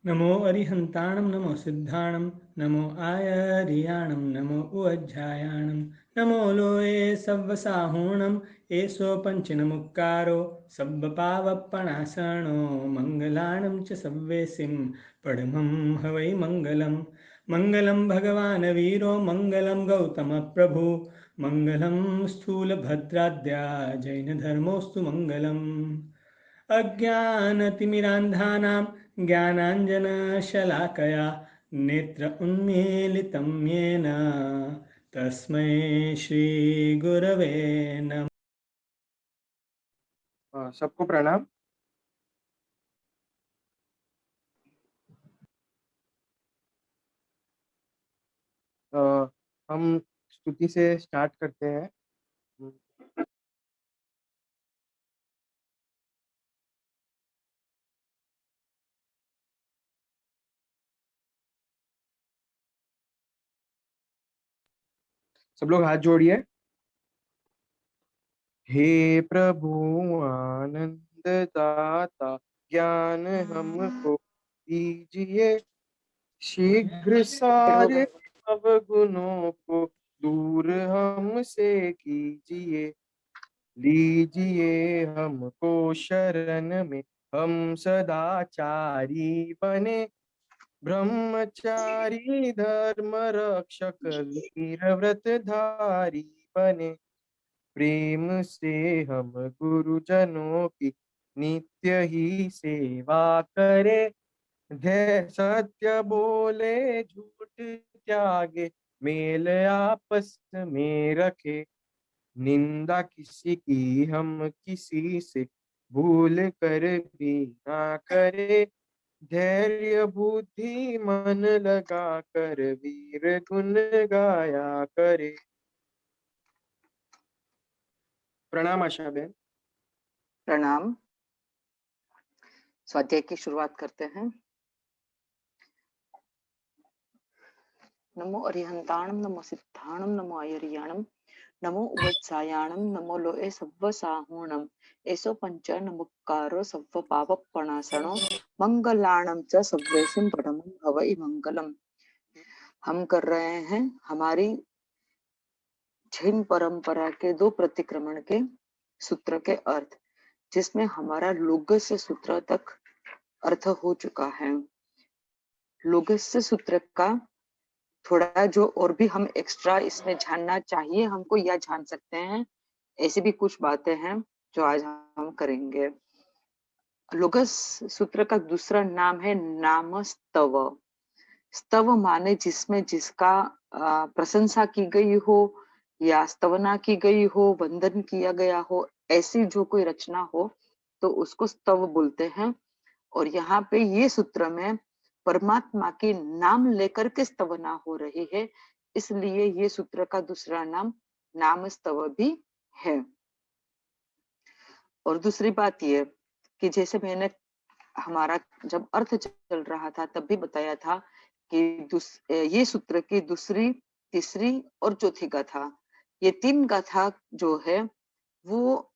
नमो अरिहन्ताणं नमो सिद्धाणं नमो आयर्याणं नमो उज्जायाणं नमो लोये सव्वसाहूणं एषो पञ्चनमुक्कारो सब्बपावप्पणासनो मङ्गलाणं च सव्वेसिं पडमं हवै मङ्गलं मङ्गलं भगवान् वीरो मङ्गलं गौतमप्रभु मङ्गलं स्थूलभद्राद्या जैनधर्मोऽस्तु मङ्गलम् अज्ञानतिमिरान्धानां ज्ञानाञ्जनशलाकया नेत्र उन्मीलितं येन तस्मै श्रीगुरवे नमः। सबको प्रणाम। हम स्तुति से स्टार्ट करते हैं। सब लोग हाथ जोड़िए। हे प्रभु आनंद दाता ज्ञान हमको दीजिए, शीघ्र सारे अवगुणों को दूर हमसे कीजिए। लीजिए हमको शरण में, हम सदाचारी बने, ब्रह्मचारी धर्म रक्षक वीर व्रतधारी बने। प्रेम से हम गुरुजनों की नित्य ही सेवा करें, धैर्य सत्य बोले झूठ त्यागे, मेल आपस में रखे। निंदा किसी की हम किसी से भूल कर भी ना करे, धैर्य बुद्धि मन लगा कर वीर गुण गाया करे। प्रणाम आशा बहन। प्रणाम। स्वाध्याय की शुरुआत करते हैं। नमो अरिहंताणं नमो सिद्धाणं नमो आयर्याणं नमो उवत्सायाणं नमो लोए सव्वसाहूणं एसो पंच नमुक्कारो सव्व पावप्पणासनो मंगलाणं च सव्वेसिं पडमं हवै मंगलम। हम कर रहे हैं हमारी जैन परंपरा के 2 प्रतिक्रमण के सूत्र के अर्थ, जिसमें हमारा लोगस्य सूत्र तक अर्थ हो चुका है। लोगस्य सूत्र का थोड़ा जो और भी हम एक्स्ट्रा इसमें जानना चाहिए हमको या जान सकते हैं, ऐसी भी कुछ बातें हैं जो आज हम करेंगे। लोगस सूत्र का दूसरा नाम है नाम स्तव। स्तव माने जिसमें जिसका प्रशंसा की गई हो या स्तवना की गई हो, वंदन किया गया हो, ऐसी जो कोई रचना हो तो उसको स्तव बोलते हैं। और यहाँ पे ये सूत्र में परमात्मा के नाम लेकर के स्तवना हो रही है, इसलिए ये सूत्र का दूसरा नाम नाम स्तव भी है। और दूसरी बात ये कि जैसे मैंने हमारा जब अर्थ चल रहा था तब भी बताया था कि ये सूत्र की दूसरी, तीसरी और चौथी गाथा, ये 3 गाथा जो है वो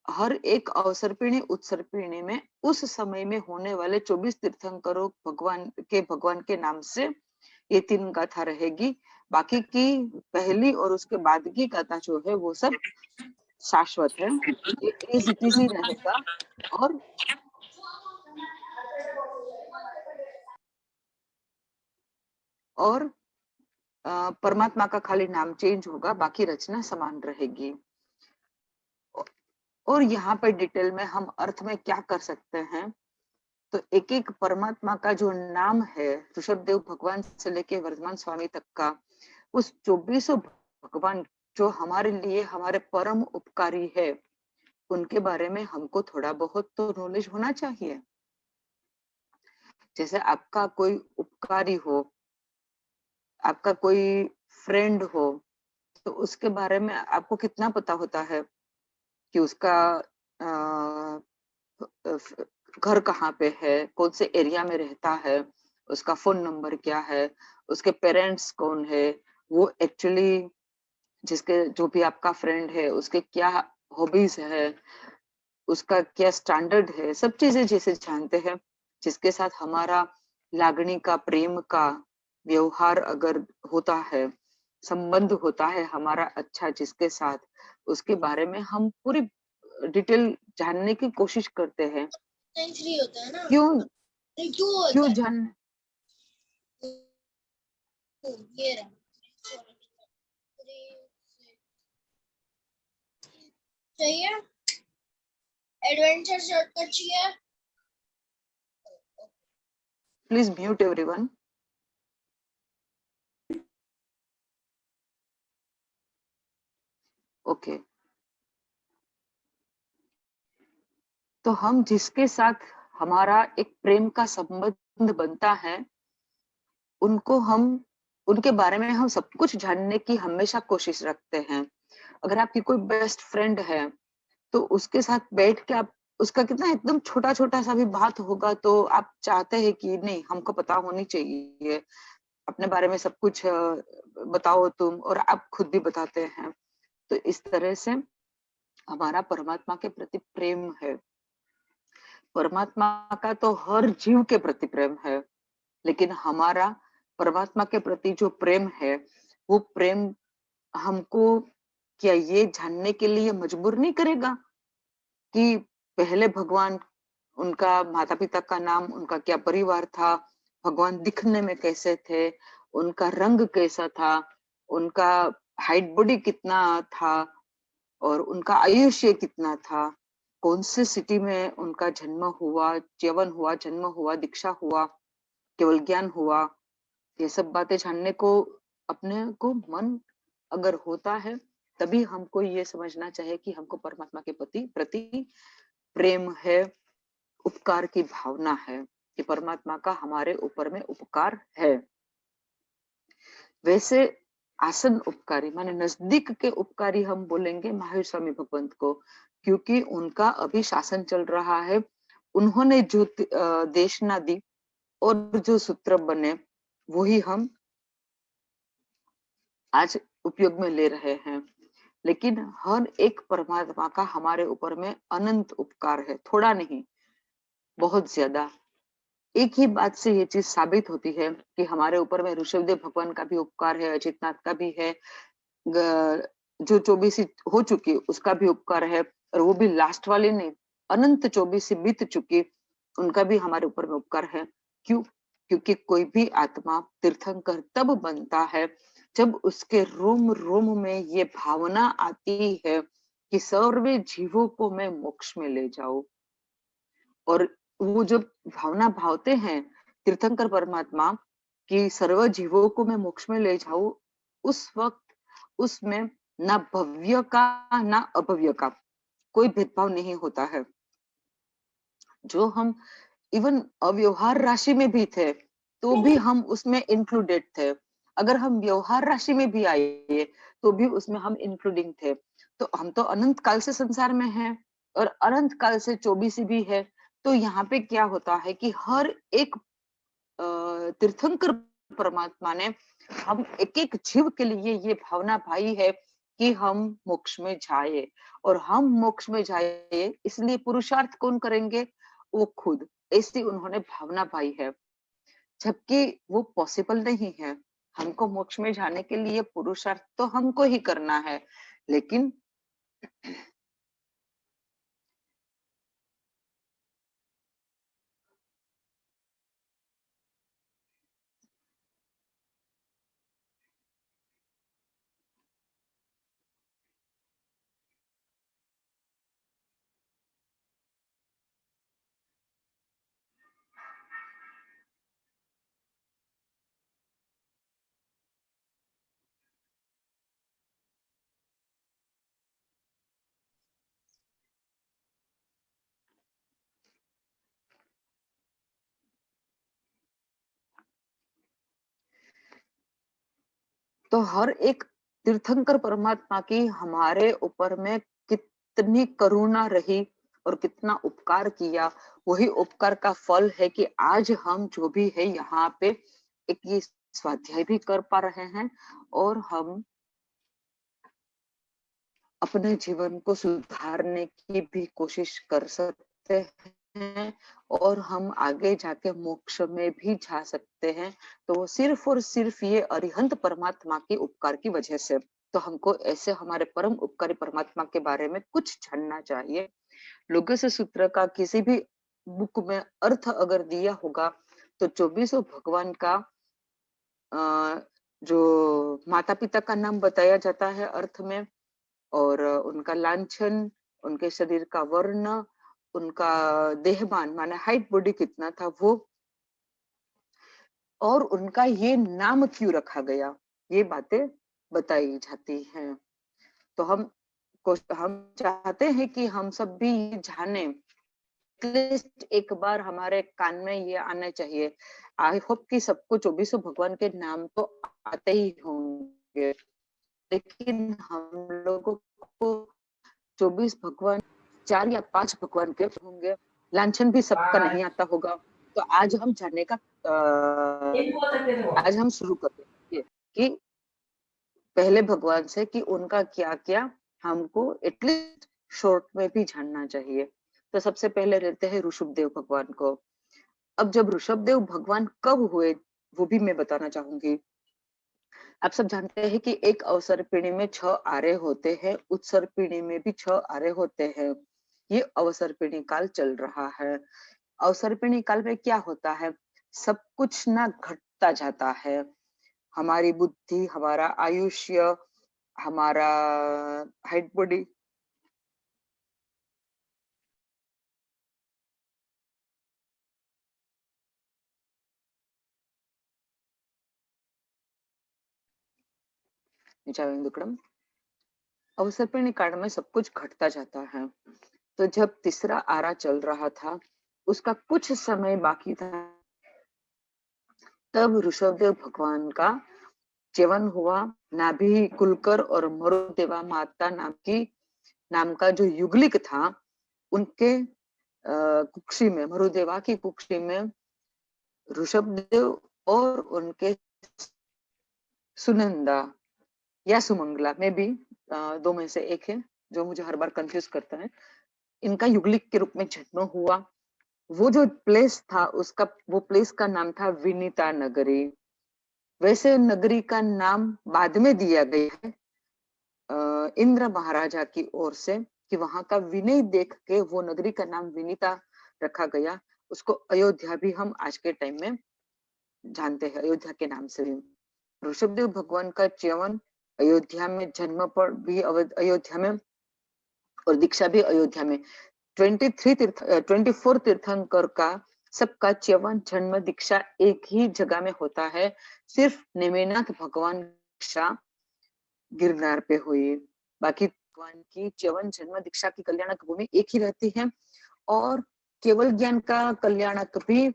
हर एक अवसर्पिणी उत्सर्पिणी में उस समय में होने वाले 24 तीर्थंकरों भगवान के नाम से ये 3 गाथा रहेगी। बाकी की पहली और उसके बाद की गाथा जो है वो सब शाश्वत है, ये एज इट इज ही रहेगा। और परमात्मा का खाली नाम चेंज होगा, बाकी रचना समान रहेगी। और यहाँ पर डिटेल में हम अर्थ में क्या कर सकते हैं, तो एक एक परमात्मा का जो नाम है, ऋषभदेव भगवान से लेके वर्धमान स्वामी तक का, उस 24 भगवान जो हमारे लिए हमारे परम उपकारी है, उनके बारे में हमको थोड़ा बहुत तो नॉलेज होना चाहिए। जैसे आपका कोई उपकारी हो, आपका कोई फ्रेंड हो, तो उसके बारे में आपको कितना पता होता है कि उसका घर कहाँ पे है, कौन से एरिया में रहता है, उसका फोन नंबर क्या है, उसके पेरेंट्स कौन है, वो एक्चुअली जिसके जो भी आपका फ्रेंड है उसके क्या हॉबीज है, उसका क्या स्टैंडर्ड है, सब चीजें जैसे जानते हैं जिसके साथ हमारा लागणी का, प्रेम का व्यवहार अगर होता है, संबंध होता है हमारा अच्छा जिसके साथ, उसके बारे में हम पूरी डिटेल जानने की कोशिश करते हैं। होता है ना, क्यों होता क्यों है। जान ये रहा। चाहिए एडवेंचर शॉर्टकट चाहिए। Please mute everyone. ओके, तो हम जिसके साथ हमारा एक प्रेम का संबंध बनता है, उनको हम उनके बारे में हम सब कुछ जानने की हमेशा कोशिश रखते हैं। अगर आपकी कोई बेस्ट फ्रेंड है तो उसके साथ बैठ के आप उसका कितना एकदम छोटा छोटा सा भी बात होगा तो आप चाहते हैं कि नहीं, हमको पता होनी चाहिए, अपने बारे में सब कुछ बताओ तुम, और आप खुद भी बताते हैं। तो इस तरह से हमारा परमात्मा के प्रति प्रेम है। परमात्मा का तो हर जीव के प्रति प्रेम है, लेकिन हमारा परमात्मा के प्रति जो प्रेम है, वो प्रेम हमको क्या ये जानने के लिए मजबूर नहीं करेगा कि पहले भगवान, उनका माता पिता का नाम, उनका क्या परिवार था, भगवान दिखने में कैसे थे, उनका रंग कैसा था, उनका हाइट बॉडी कितना था, और उनका आयुष्य कितना था, कौन से सिटी में उनका जन्म हुआ, जीवन हुआ, जन्म हुआ, दीक्षा हुआ, केवल ज्ञान हुआ, ये सब बातें जानने को अपने को मन अगर होता है, तभी हमको ये समझना चाहिए कि हमको परमात्मा के प्रति प्रेम है, उपकार की भावना है, कि परमात्मा का हमारे ऊपर में उपकार है। वैसे आसन उपकारी माने नजदीक के उपकारी हम बोलेंगे महावीर स्वामी भगवंत को, क्योंकि उनका अभी शासन चल रहा है। उन्होंने जो देशना दी और जो सूत्र बने वही हम आज उपयोग में ले रहे हैं। लेकिन हर एक परमात्मा का हमारे ऊपर में अनंत उपकार है, थोड़ा नहीं, बहुत ज्यादा। एक ही बात से ये चीज साबित होती है कि हमारे ऊपर में ऋषभदेव भगवान का भी उपकार है, अजितनाथ का भी है, जो 24 हो चुकी उसका भी उपकार है, और वो भी लास्ट वाली नहीं, अनंत 24 बीत चुकी, उनका भी हमारे ऊपर में उपकार है। क्यों? क्योंकि कोई भी आत्मा तीर्थंकर तब बनता है जब उसके रोम रोम में ये भावना आती है कि सर्वे जीवों को मैं मोक्ष में ले जाऊं। और वो जब भावना भावते हैं तीर्थंकर परमात्मा कि सर्व जीवों को मैं मोक्ष में ले जाऊं, उस वक्त उसमें ना भव्य का ना अभव्य का कोई भेदभाव नहीं होता है। जो हम इवन अव्यवहार राशि में भी थे तो भी हम उसमें इंक्लूडेड थे, अगर हम व्यवहार राशि में भी आए तो भी उसमें हम इंक्लूडिंग थे। तो हम तो अनंत काल से संसार में हैं और अनंत काल से 24 भी है। तो यहाँ पे क्या होता है कि हर एक तीर्थंकर परमात्मा ने हम एक एक जीव के लिए ये भावना भाई है कि हम मोक्ष में जाए, और हम मोक्ष में जाए इसलिए पुरुषार्थ कौन करेंगे? वो खुद, ऐसी उन्होंने भावना पाई है, जबकि वो पॉसिबल नहीं है। हमको मोक्ष में जाने के लिए पुरुषार्थ तो हमको ही करना है, लेकिन तो हर एक तीर्थंकर परमात्मा की हमारे ऊपर में कितनी करुणा रही और कितना उपकार किया, वही उपकार का फल है कि आज हम जो भी है यहाँ पे एक ये स्वाध्याय भी कर पा रहे हैं, और हम अपने जीवन को सुधारने की भी कोशिश कर सकते हैं और हम आगे जाके मोक्ष में भी जा सकते हैं, तो वो सिर्फ और सिर्फ ये अरिहंत परमात्मा के उपकार की वजह से। तो हमको ऐसे हमारे परम उपकारी परमात्मा के बारे में कुछ जानना चाहिए। लोगस सूत्र का किसी भी बुक में अर्थ अगर दिया होगा तो 24 भगवान का जो माता पिता का नाम बताया जाता है अर्थ में, और उनका लांछन, उनके शरीर का वर्ण, उनका देहमान माने हाइट बॉडी कितना था वो, और उनका ये नाम क्यों रखा गया, ये बातें बताई जाती हैं। तो हम चाहते हैं कि हम सब भी ये जाने, एटलीस्ट एक बार हमारे कान में ये आना चाहिए। आई होप कि सबको 24 भगवान के नाम तो आते ही होंगे, लेकिन हम लोगों को 24 भगवान 4 या 5 भगवान के होंगे, लांछन भी सबका नहीं आता होगा। तो आज हम जानने का आज हम शुरू करते हैं कि पहले भगवान से कि उनका क्या क्या हमको एटलीस्ट शॉर्ट में भी जानना चाहिए। तो सबसे पहले रहते हैं ऋषभदेव भगवान को। अब जब ऋषभदेव भगवान कब हुए वो भी मैं बताना चाहूंगी। आप सब जानते हैं कि एक अवसर पीढ़ी में 6 आरे होते हैं, उत्सर पीढ़ी में भी 6 आरे होते हैं। ये अवसर पीढ़ी काल चल रहा है। अवसर पीढ़ी काल में क्या होता है, सब कुछ ना घटता जाता है। हमारी बुद्धि, हमारा आयुष्य, हमारा हाइट बॉडी, अवसर पीढ़ी काल में सब कुछ घटता जाता है। तो जब तीसरा आरा चल रहा था, उसका कुछ समय बाकी था, तब ऋषभदेव भगवान का जीवन हुआ। नाभि कुलकर और मरुदेवा माता नाम का जो युगलिक था, उनके कुक्षी में, मरुदेवा की कुक्षी में ऋषभदेव और उनके सुनंदा या सुमंगला में भी 2 में से एक है, जो मुझे हर बार कंफ्यूज करता है, इनका युगलिक के रूप में जन्म हुआ। वो जो प्लेस था वो प्लेस का नाम था विनीता नगरी। वैसे नगरी का नाम बाद में दिया गया है इंद्र महाराजा की ओर से, कि वहां का विनय देख के वो नगरी का नाम विनीता रखा गया। उसको अयोध्या भी हम आज के टाइम में जानते हैं, अयोध्या के नाम से। ऋषभदेव भगवान का जीवन अयोध्या में, जन्म पर भी अयोध्या में और दीक्षा भी अयोध्या में। 24 तीर्थंकर का सबका च्यवन, जन्म, दीक्षा एक ही जगह में होता है। सिर्फ नेमिनाथ भगवान दीक्षा गिरनार पे हुई। बाकी भगवान की च्यवन, जन्म, दीक्षा की कल्याणक भूमि एक ही रहती है। और केवल ज्ञान का कल्याणक भी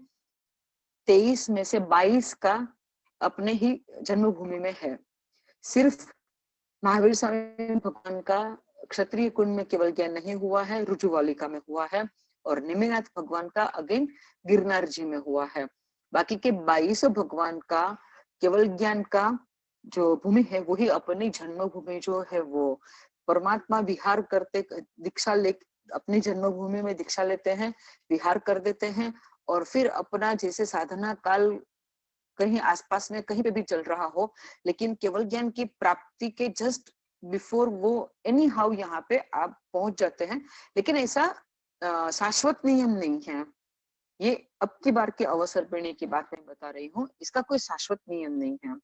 23 में से 22 का अपने ही जन्मभूमि में है। सिर्फ महावीर स्वामी भगवान का क्षत्रिय कुंड में केवल ज्ञान नहीं हुआ है, रुजुवालिका में हुआ है। और नेमिनाथ भगवान का अगेन गिरनार जी में हुआ है। बाकी के 22 भगवान का केवल ज्ञान का जो भूमि है वही अपनी जन्मभूमि जो है, वो परमात्मा विहार करते दीक्षा ले अपनी जन्मभूमि में दीक्षा लेते हैं, विहार कर देते हैं, और फिर अपना जैसे साधना काल कहीं आसपास में कहीं पे भी चल रहा हो, लेकिन केवल ज्ञान की प्राप्ति के जस्ट बिफोर वो एनी हाउ यहाँ पे आप पहुंच जाते हैं। लेकिन ऐसा शाश्वत नियम नहीं है। ये अब की बार के अवसर पीढ़ी की बात मैं बता रही हूँ, इसका कोई शाश्वत नियम नहीं है।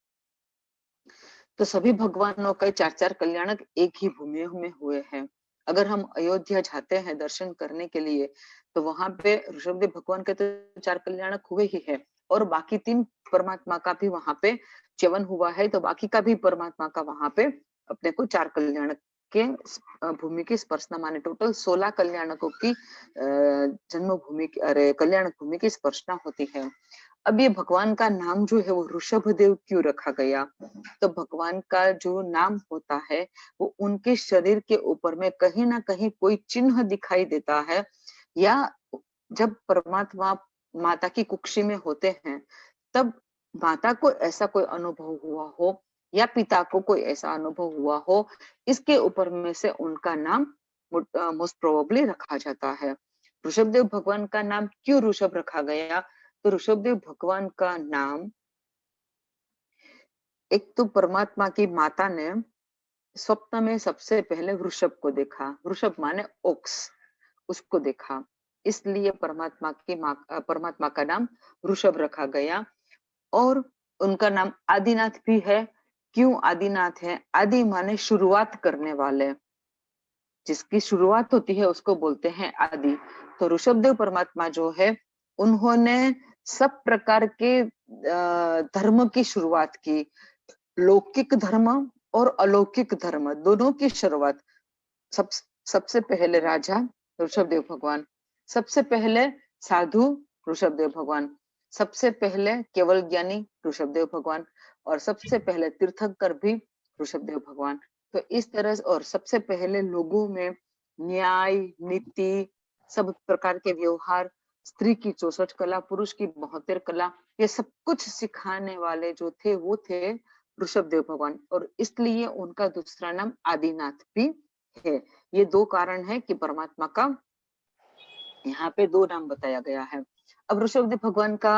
तो सभी भगवानों के 4 कल्याणक एक ही भूमि में हुए हैं। अगर हम अयोध्या जाते हैं दर्शन करने के लिए, तो वहां पे ऋषभदेव भगवान के तो 4 कल्याणक हुए ही है, और बाकी 3 परमात्मा का भी वहां पे च्यवन हुआ है। तो बाकी का भी परमात्मा का वहां पे अपने को 4 कल्याणक के भूमि की स्पर्शना, माने टोटल 16 कल्याणकों की जन्मभूमि, अरे कल्याणक भूमि की स्पर्शना होती है। अब ये भगवान का नाम जो है वो ऋषभदेव क्यों रखा गया? तो भगवान का जो नाम होता है वो उनके शरीर के ऊपर में कहीं ना कहीं कोई चिन्ह दिखाई देता है, या जब परमात्मा माता की कुक्षी में होते हैं तब माता को ऐसा कोई अनुभव हुआ हो, या पिता को कोई ऐसा अनुभव हुआ हो, इसके ऊपर में से उनका नाम मोस्ट प्रोबेबली रखा जाता है। ऋषभदेव भगवान का नाम क्यों ऋषभ रखा गया? तो ऋषभदेव भगवान का नाम, एक तो परमात्मा की माता ने स्वप्न में सबसे पहले वृषभ को देखा, वृषभ माने ओक्स, उसको देखा, इसलिए परमात्मा का नाम ऋषभ रखा गया। और उनका नाम आदिनाथ भी है। क्यों आदिनाथ है? आदि माने शुरुआत करने वाले, जिसकी शुरुआत होती है उसको बोलते हैं आदि। तो ऋषभदेव परमात्मा जो है, उन्होंने सब प्रकार के धर्म की शुरुआत की, लौकिक धर्म और अलौकिक धर्म दोनों की शुरुआत। सबसे पहले राजा ऋषभदेव भगवान, सबसे पहले साधु ऋषभदेव भगवान, सबसे पहले केवल ज्ञानी ऋषभदेव भगवान, और सबसे पहले तीर्थंकर भी ऋषभदेव भगवान। तो इस तरह से, और सबसे पहले लोगों में न्याय, नीति, सब प्रकार के व्यवहार, स्त्री की 64 कला, पुरुष की 72 कला, ये सब कुछ सिखाने वाले जो थे वो थे ऋषभदेव भगवान, और इसलिए उनका दूसरा नाम आदिनाथ भी है। ये दो कारण है कि परमात्मा का यहाँ पे दो नाम बताया गया है। अब ऋषभदेव भगवान का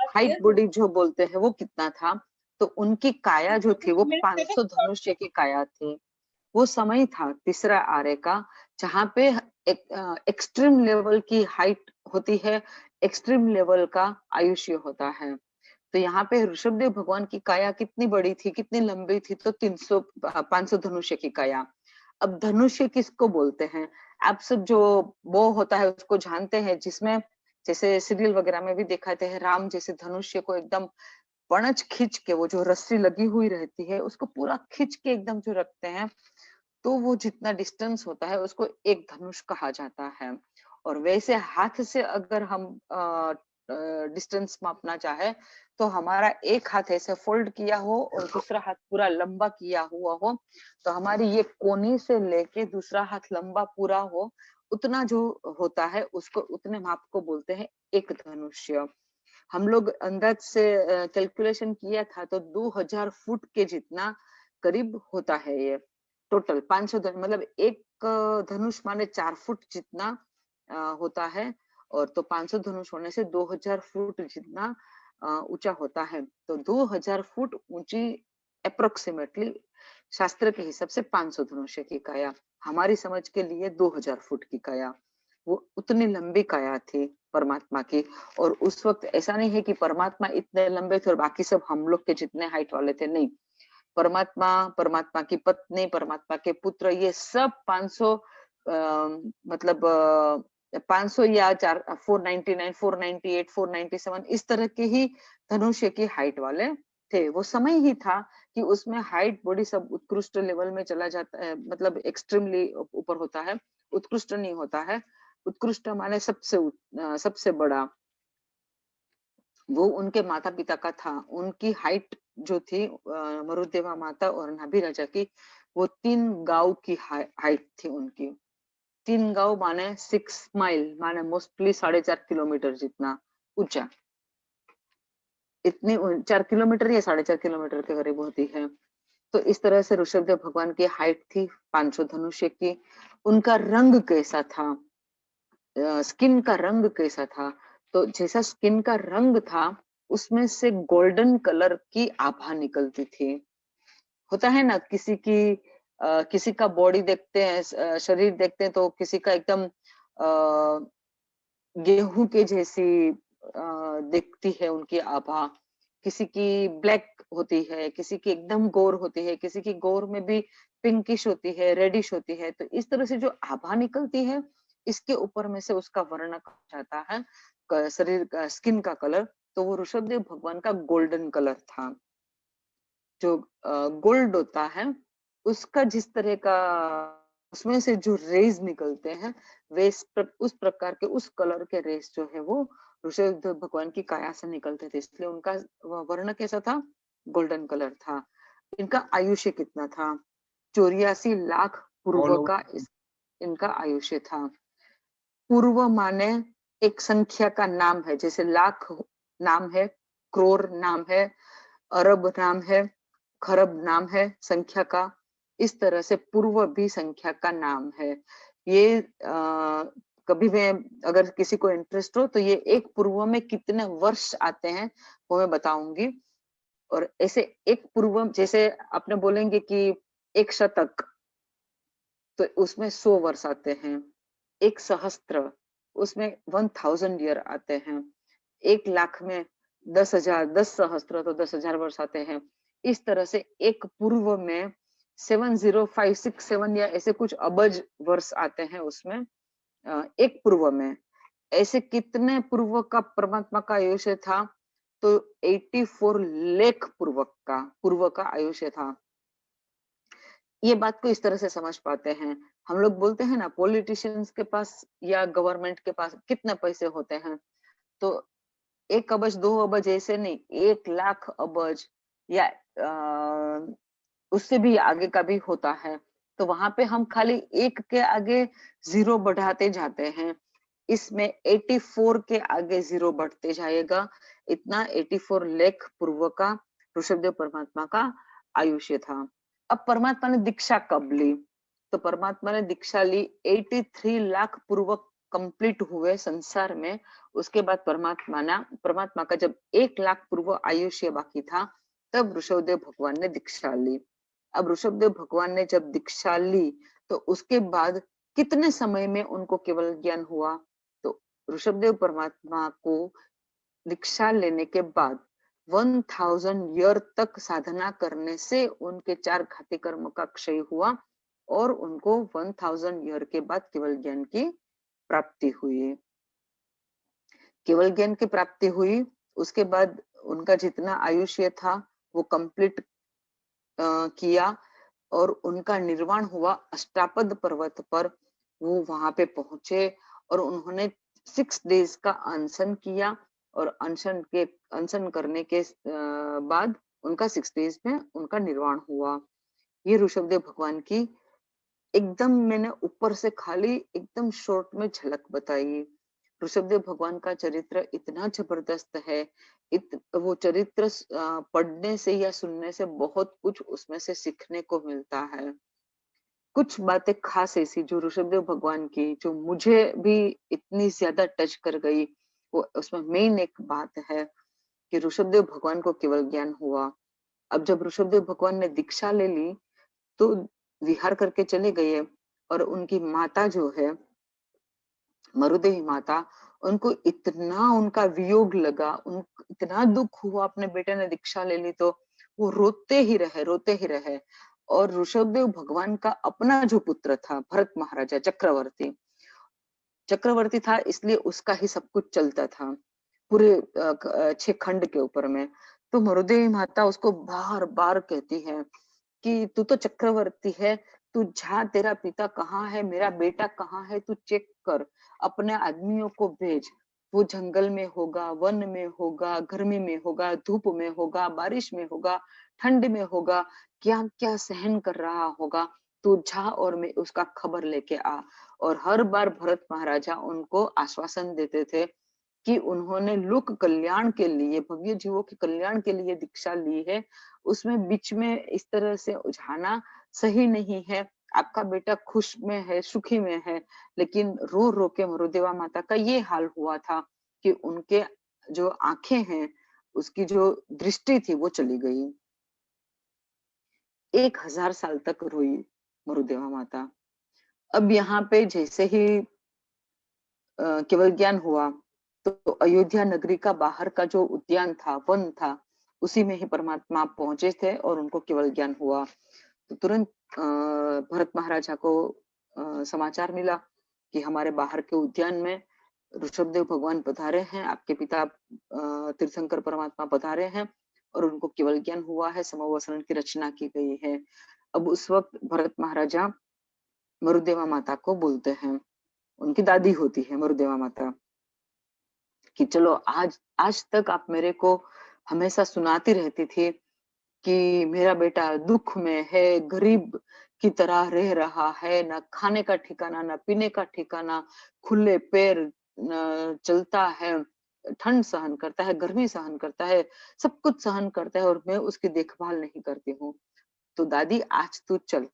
हाइट बॉडी जो बोलते हैं वो कितना था? तो उनकी काया जो थी वो 500 धनुष्य की काया थी। वो समय था तीसरा आर्य का, जहाँ पे एक्सट्रीम लेवल की हाइट होती है, एक्सट्रीम लेवल का आयुष्य होता है। तो यहाँ पे ऋषभदेव भगवान की काया कितनी बड़ी थी, कितनी लंबी थी? तो 500 धनुष्य की काया। अब धनुष्य किसको बोलते हैं? आप सब जो बो होता है उसको जानते हैं, जिसमें जैसे सीरियल वगैरह में भी दिखाते हैं, राम जैसे धनुष्य को एकदम पणच खींच के, वो जो रस्सी लगी हुई रहती है उसको पूरा खींच के एकदम जो रखते हैं, तो वो जितना डिस्टेंस होता है उसको एक धनुष कहा जाता है। और वैसे हाथ से अगर हम डिस्टेंस मापना चाहे, तो हमारा एक हाथ ऐसे फोल्ड किया हो और दूसरा हाथ पूरा लंबा किया हुआ हो, तो हमारी ये कोनी से लेके दूसरा हाथ लंबा पूरा हो, उतना जो होता है उसको, उतने माप को बोलते हैं एक धनुष्य। हम लोग अंदाज से कैलकुलेशन किया था तो 2000 फुट के जितना करीब होता है ये टोटल। 500 मतलब एक धनुष माने 4 फुट जितना होता है, और तो 500 धनुष होने से 2000 फुट जितना ऊंचा होता है। तो 2000 फुट ऊंची अप्रोक्सीमेटली शास्त्र के हिसाब से 500 धनुष्य की काया, हमारी समझ के लिए 2000 फुट की काया, वो उतनी लंबी काया थी परमात्मा की। और उस वक्त ऐसा नहीं है कि परमात्मा इतने लंबे थे और बाकी सब हम लोग के जितने हाइट वाले थे, नहीं। परमात्मा, परमात्मा की पत्नी, परमात्मा के पुत्र, ये सब 500 मतलब 500 या 499, 498, 497 इस तरह के ही धनुष्य की हाइट वाले थे। वो समय ही था कि उसमें हाइट बॉडी सब उत्कृष्ट लेवल में चला जाता है, मतलब एक्सट्रीमली ऊपर होता है, उत्कृष्ट नहीं होता है। उत्कृष्ट माने सबसे बड़ा, वो उनके माता पिता का था। उनकी हाइट जो थी मरुदेवा माता और नाभि राजा की, वो 3 गांव की हाइट थी उनकी। 3 गांव माने 6 माइल, माने मोस्टली 4.5 किलोमीटर जितना ऊंचा। इतनी 4 किलोमीटर या 4.5 किलोमीटर के करीब होती है। तो इस तरह से ऋषभदेव भगवान की हाइट थी 500 धनुष्य की। उनका रंग कैसा था, स्किन का रंग कैसा था? तो जैसा स्किन का रंग था, उसमें से गोल्डन कलर की आभा निकलती थी। होता है ना, किसी का बॉडी देखते हैं, शरीर देखते हैं, तो किसी का एकदम गेहूं के जैसी दिखती है उनकी आभा, किसी की ब्लैक होती है, किसी की एकदम गोर होती है, किसी की गोर में भी पिंकिश होती है, रेडिश होती है। तो इस तरह से जो आभा निकलती है, इसके ऊपर में से उसका वर्ण कहा जाता है शरीर का, स्किन का कलर। तो वो ऋषभदेव भगवान का गोल्डन कलर था। जो गोल्ड होता है, उसका जिस तरह का, उसमें से जो रेज निकलते हैं, उस प्रकार के, उस कलर के रेस जो है वो ऋषभदेव भगवान की काया से निकलते थे, इसलिए उनका वर्ण कैसा था? गोल्डन कलर था। इनका आयुष्य कितना था? 84 लाख पूर्व का इनका आयुष्य था। पूर्व माने एक संख्या का नाम है, जैसे लाख नाम है, करोड़ नाम है, अरब नाम है, खरब नाम है संख्या का। इस तरह से पूर्व भी संख्या का नाम है। ये कभी मैं अगर किसी को इंटरेस्ट हो तो ये एक पूर्व में कितने वर्ष आते हैं वो मैं बताऊंगी। और ऐसे एक पूर्व जैसे आपने बोलेंगे कि एक शतक तो उसमें 100 वर्ष आते हैं, एक सहस्त्र उसमें 1000 ईयर आते हैं, 1 लाख में 10,000, 10 सहस्त्र तो 10,000 वर्ष आते हैं। इस तरह से एक पूर्व में 70567 या ऐसे कुछ अबज वर्ष आते हैं उसमें, एक पूर्व में। ऐसे कितने पूर्व का परमात्मा का आयुष्य था? तो 84 लाख पूर्व का आयुष्य था। ये बात को इस तरह से समझ पाते हैं। हम लोग बोलते हैं ना पॉलिटिशियंस के पास या गवर्नमेंट के पास कितने पैसे होते हैं, तो 1 अबज 2 अबज ऐसे नहीं, 1 लाख अबज या उससे भी आगे का भी होता है। तो वहां पे हम खाली एक के आगे जीरो बढ़ाते जाते हैं, इसमें 84 के आगे जीरो बढ़ते जाएगा। इतना 84 लाख पूर्व का ऋषभदेव परमात्मा का आयुष्य था। अब परमात्मा ने दीक्षा कब ली? तो परमात्मा ने दीक्षा ली 83 लाख पूर्व कंप्लीट हुए संसार में। उसके बाद परमात्मा का जब 1 लाख पूर्व आयुष्य बाकी था, तब ऋषभदेव भगवान ने दीक्षा ली। अब ऋषभदेव भगवान ने जब दीक्षा ली तो उसके बाद कितने समय में उनको केवल ज्ञान हुआ? तो ऋषभदेव परमात्मा को दीक्षा लेने के बाद 1000 ईयर तक साधना करने से उनके 4 घाती कर्म का क्षय हुआ और उनको 1000 ईयर के बाद केवल ज्ञान की प्राप्ति हुई। केवल ज्ञान की प्राप्ति हुई, उसके बाद उनका जितना आयुष्य था वो कंप्लीट किया और उनका निर्वाण हुआ अष्टापद पर्वत पर। वो वहां पे पहुंचे और उन्होंने 6 डेज का अनशन किया और अनशन करने के बाद उनका 6 डेज में उनका निर्वाण हुआ। ये ऋषभदेव भगवान की एकदम मैंने ऊपर से खाली एकदम शॉर्ट में झलक बताई। ऋषभदेव भगवान का चरित्र इतना जबरदस्त है, वो चरित्र पढ़ने से या सुनने से बहुत कुछ उसमें से सीखने को मिलता है। कुछ बातें खास ऐसी जो ऋषभदेव भगवान की जो मुझे भी इतनी ज्यादा टच कर गई, वो उसमें मेन एक बात है कि ऋषभदेव भगवान को केवल ज्ञान हुआ। अब जब ऋषभदेव भगवान ने दीक्षा ले ली तो विहार करके चले गए और उनकी माता जो है मरुदेही माता, उनको इतना उनका वियोग लगा, इतना दुख हुआ अपने बेटे ने दीक्षा ले ली तो वो रोते ही रहे। और ऋषभदेव भगवान का अपना जो पुत्र था भरत महाराजा चक्रवर्ती था, इसलिए उसका ही सब कुछ चलता था पूरे 6 खंड के ऊपर में। तो मरुदेवी माता उसको बार बार कहती है कि तू तो चक्रवर्ती है, तू जा, तेरा पिता कहाँ है, मेरा बेटा कहाँ है, तू चेक कर, अपने आदमियों को भेज। वो जंगल में होगा, वन में होगा, गर्मी में होगा, धूप में होगा, बारिश में होगा, ठंड में होगा, क्या क्या सहन कर रहा होगा, तू जा और मैं उसका खबर लेके आ। और हर बार भरत महाराजा उनको आश्वासन देते थे कि उन्होंने लोक कल्याण के लिए, भव्य जीवों के कल्याण के लिए दीक्षा ली है, उसमें बीच में इस तरह से उलझाना सही नहीं है। आपका बेटा खुश में है, सुखी में है, लेकिन रो रो के मरुदेवा माता का ये हाल हुआ था कि उनके जो आंखें हैं, उसकी जो दृष्टि थी वो चली गई। 1000 साल तक रोई मरुदेवा माता। अब यहाँ पे जैसे ही केवल ज्ञान हुआ तो अयोध्या नगरी का बाहर का जो उद्यान था, वन था, उसी में ही परमात्मा पहुंचे थे और उनको केवल ज्ञान हुआ। तो तुरंत भरत महाराजा को समाचार मिला कि हमारे बाहर के उद्यान में ऋषभदेव भगवान पधारे हैं, आपके पिता तीर्थंकर परमात्मा पधारे हैं और उनको केवल ज्ञान हुआ है, समवसरण की रचना की गई है। अब उस वक्त भरत महाराजा मरुदेवा माता को बोलते हैं, उनकी दादी होती है मरुदेवा माता, कि चलो आज तक आप मेरे को हमेशा सुनाती रहती थी कि मेरा बेटा दुख में है, गरीब की तरह रह रहा है, ना खाने का ठिकाना, ना पीने का ठिकाना, खुले पैर चलता है, ठंड सहन करता है, गर्मी सहन करता है, सब कुछ सहन करता है और मैं उसकी देखभाल नहीं करती हूँ। तो दादी आज तू चल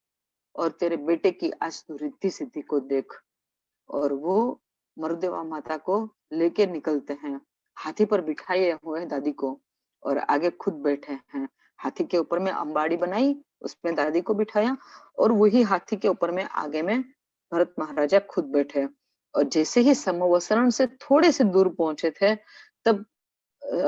और तेरे बेटे की आज तू रिद्धि सिद्धि को देख। और वो मरुदेवा माता को लेके निकलते हैं। हाथी पर बिठाए हुए हैं दादी को और आगे खुद बैठे हैं। हाथी के ऊपर में अंबाड़ी बनाई, उसमें दादी को बिठाया और वही हाथी के ऊपर में आगे में भरत महाराजा खुद बैठे। और जैसे ही समवसरण से थोड़े से दूर पहुंचे थे, तब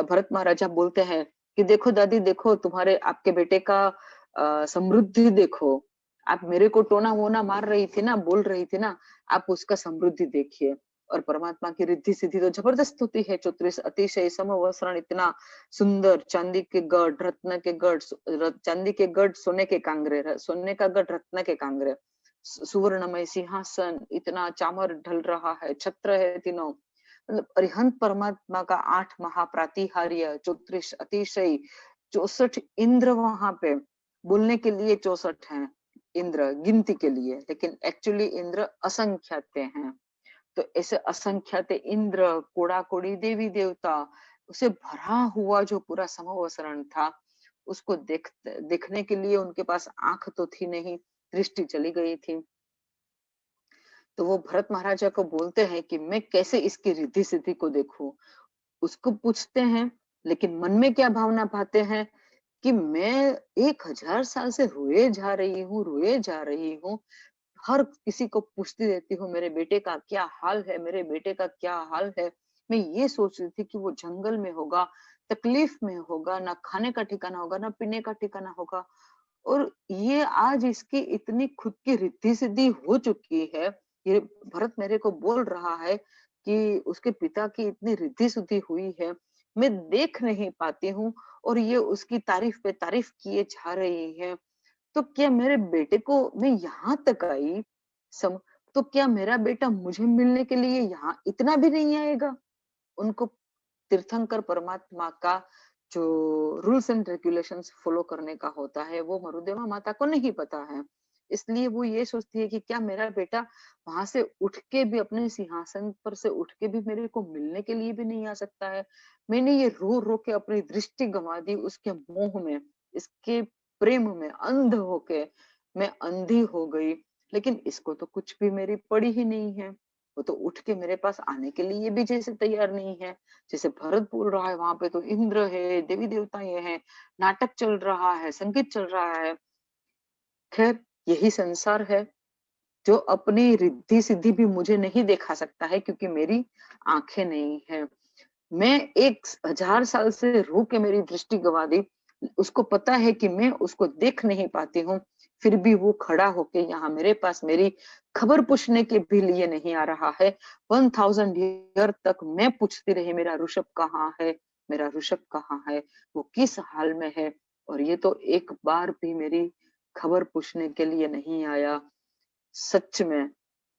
भरत महाराजा बोलते हैं कि देखो दादी, देखो तुम्हारे आपके बेटे का समृद्धि देखो। आप मेरे को टोना वोना मार रही थी ना, बोल रही थी ना, आप उसका समृद्धि देखिए। और परमात्मा की रिद्धि सिद्धि तो जबरदस्त होती है। 34 अतिशय समवस्त्रण, इतना सुंदर, चांदी के गढ़, रत्न के गढ़, चांदी के गढ़, सोने के कांगरे, सोने का गढ़, रत्न के कांगरे, सुवर्णमय सिंहासन, इतना चामर ढल रहा है, छत्र है तीनों। मतलब अरिहंत परमात्मा का 8 महाप्रातिहार्य, 34 अतिशय, 64 इंद्र वहां पे। बोलने के लिए 64 हैं इंद्र गिनती के लिए, लेकिन एक्चुअली इंद्र असंख्यात हैं। तो ऐसे असंख्यात इंद्र, कोड़ा कोड़ी देवी देवता, उसे भरा हुआ जो पूरा समवसरण था, उसको देखने के लिए उनके पास आंख तो थी नहीं, दृष्टि चली गई थी। तो वो भरत महाराजा को बोलते हैं कि मैं कैसे इसकी रिद्धि सिद्धि को देखूं। उसको पूछते हैं, लेकिन मन में क्या भावना पाते हैं कि मैं 1000 साल से रोए जा रही हूँ। हर किसी को पूछती रहती हूँ मेरे बेटे का क्या हाल है, मेरे बेटे का क्या हाल है। मैं ये सोच रही थी कि वो जंगल में होगा, तकलीफ में होगा, ना खाने का ठिकाना होगा, ना पीने का ठिकाना होगा। और ये आज इसकी इतनी खुद की रिद्धि सिद्धि हो चुकी है। ये भरत मेरे को बोल रहा है कि उसके पिता की इतनी रिद्धि सिद्धि हुई है, मैं देख नहीं पाती हूँ, और ये उसकी तारीफ पे तारीफ किए जा रही है। तो क्या मेरे बेटे को, मैं यहाँ तक आई सम तो क्या मेरा बेटा मुझे मिलने के लिए यहाँ इतना भी नहीं आएगा? उनको तीर्थंकर परमात्मा का जो रूल्स एंड रेगुलेशंस फॉलो करने का होता है, वो मरुदेवा माता को नहीं पता है। इसलिए वो ये सोचती है कि क्या मेरा बेटा वहां से उठ के भी, अपने सिंहासन पर से उठ के भी मेरे को मिलने के लिए भी नहीं आ सकता है। मैंने ये रो रो के अपनी दृष्टि गंवा दी उसके मोह में, इसके प्रेम में अंध होके मैं अंधी हो गई। लेकिन इसको तो कुछ भी मेरी पड़ी ही नहीं है। वो तो उठ के मेरे पास आने के लिए भी जैसे तैयार नहीं है। जैसे भरत बोल रहा है, वहां पे तो इंद्र है, देवी देवता ये है, नाटक चल रहा है, संगीत चल रहा है। खैर, यही संसार है जो अपनी रिद्धि सिद्धि भी मुझे नहीं दिखा सकता है, क्योंकि मेरी आंखें नहीं है। मैं 1000 साल से रो के मेरी दृष्टि गंवा दी। उसको पता है कि मैं उसको देख नहीं पाती हूँ, फिर भी वो खड़ा होके यहाँ मेरे पास मेरी खबर पूछने के भी लिए नहीं आ रहा है। 1000 ईयर तक मैं पूछती रही, मेरा ऋषभ कहाँ है, मेरा ऋषभ कहाँ है, वो किस हाल में है। और ये तो एक बार भी मेरी खबर पूछने के लिए नहीं आया। सच में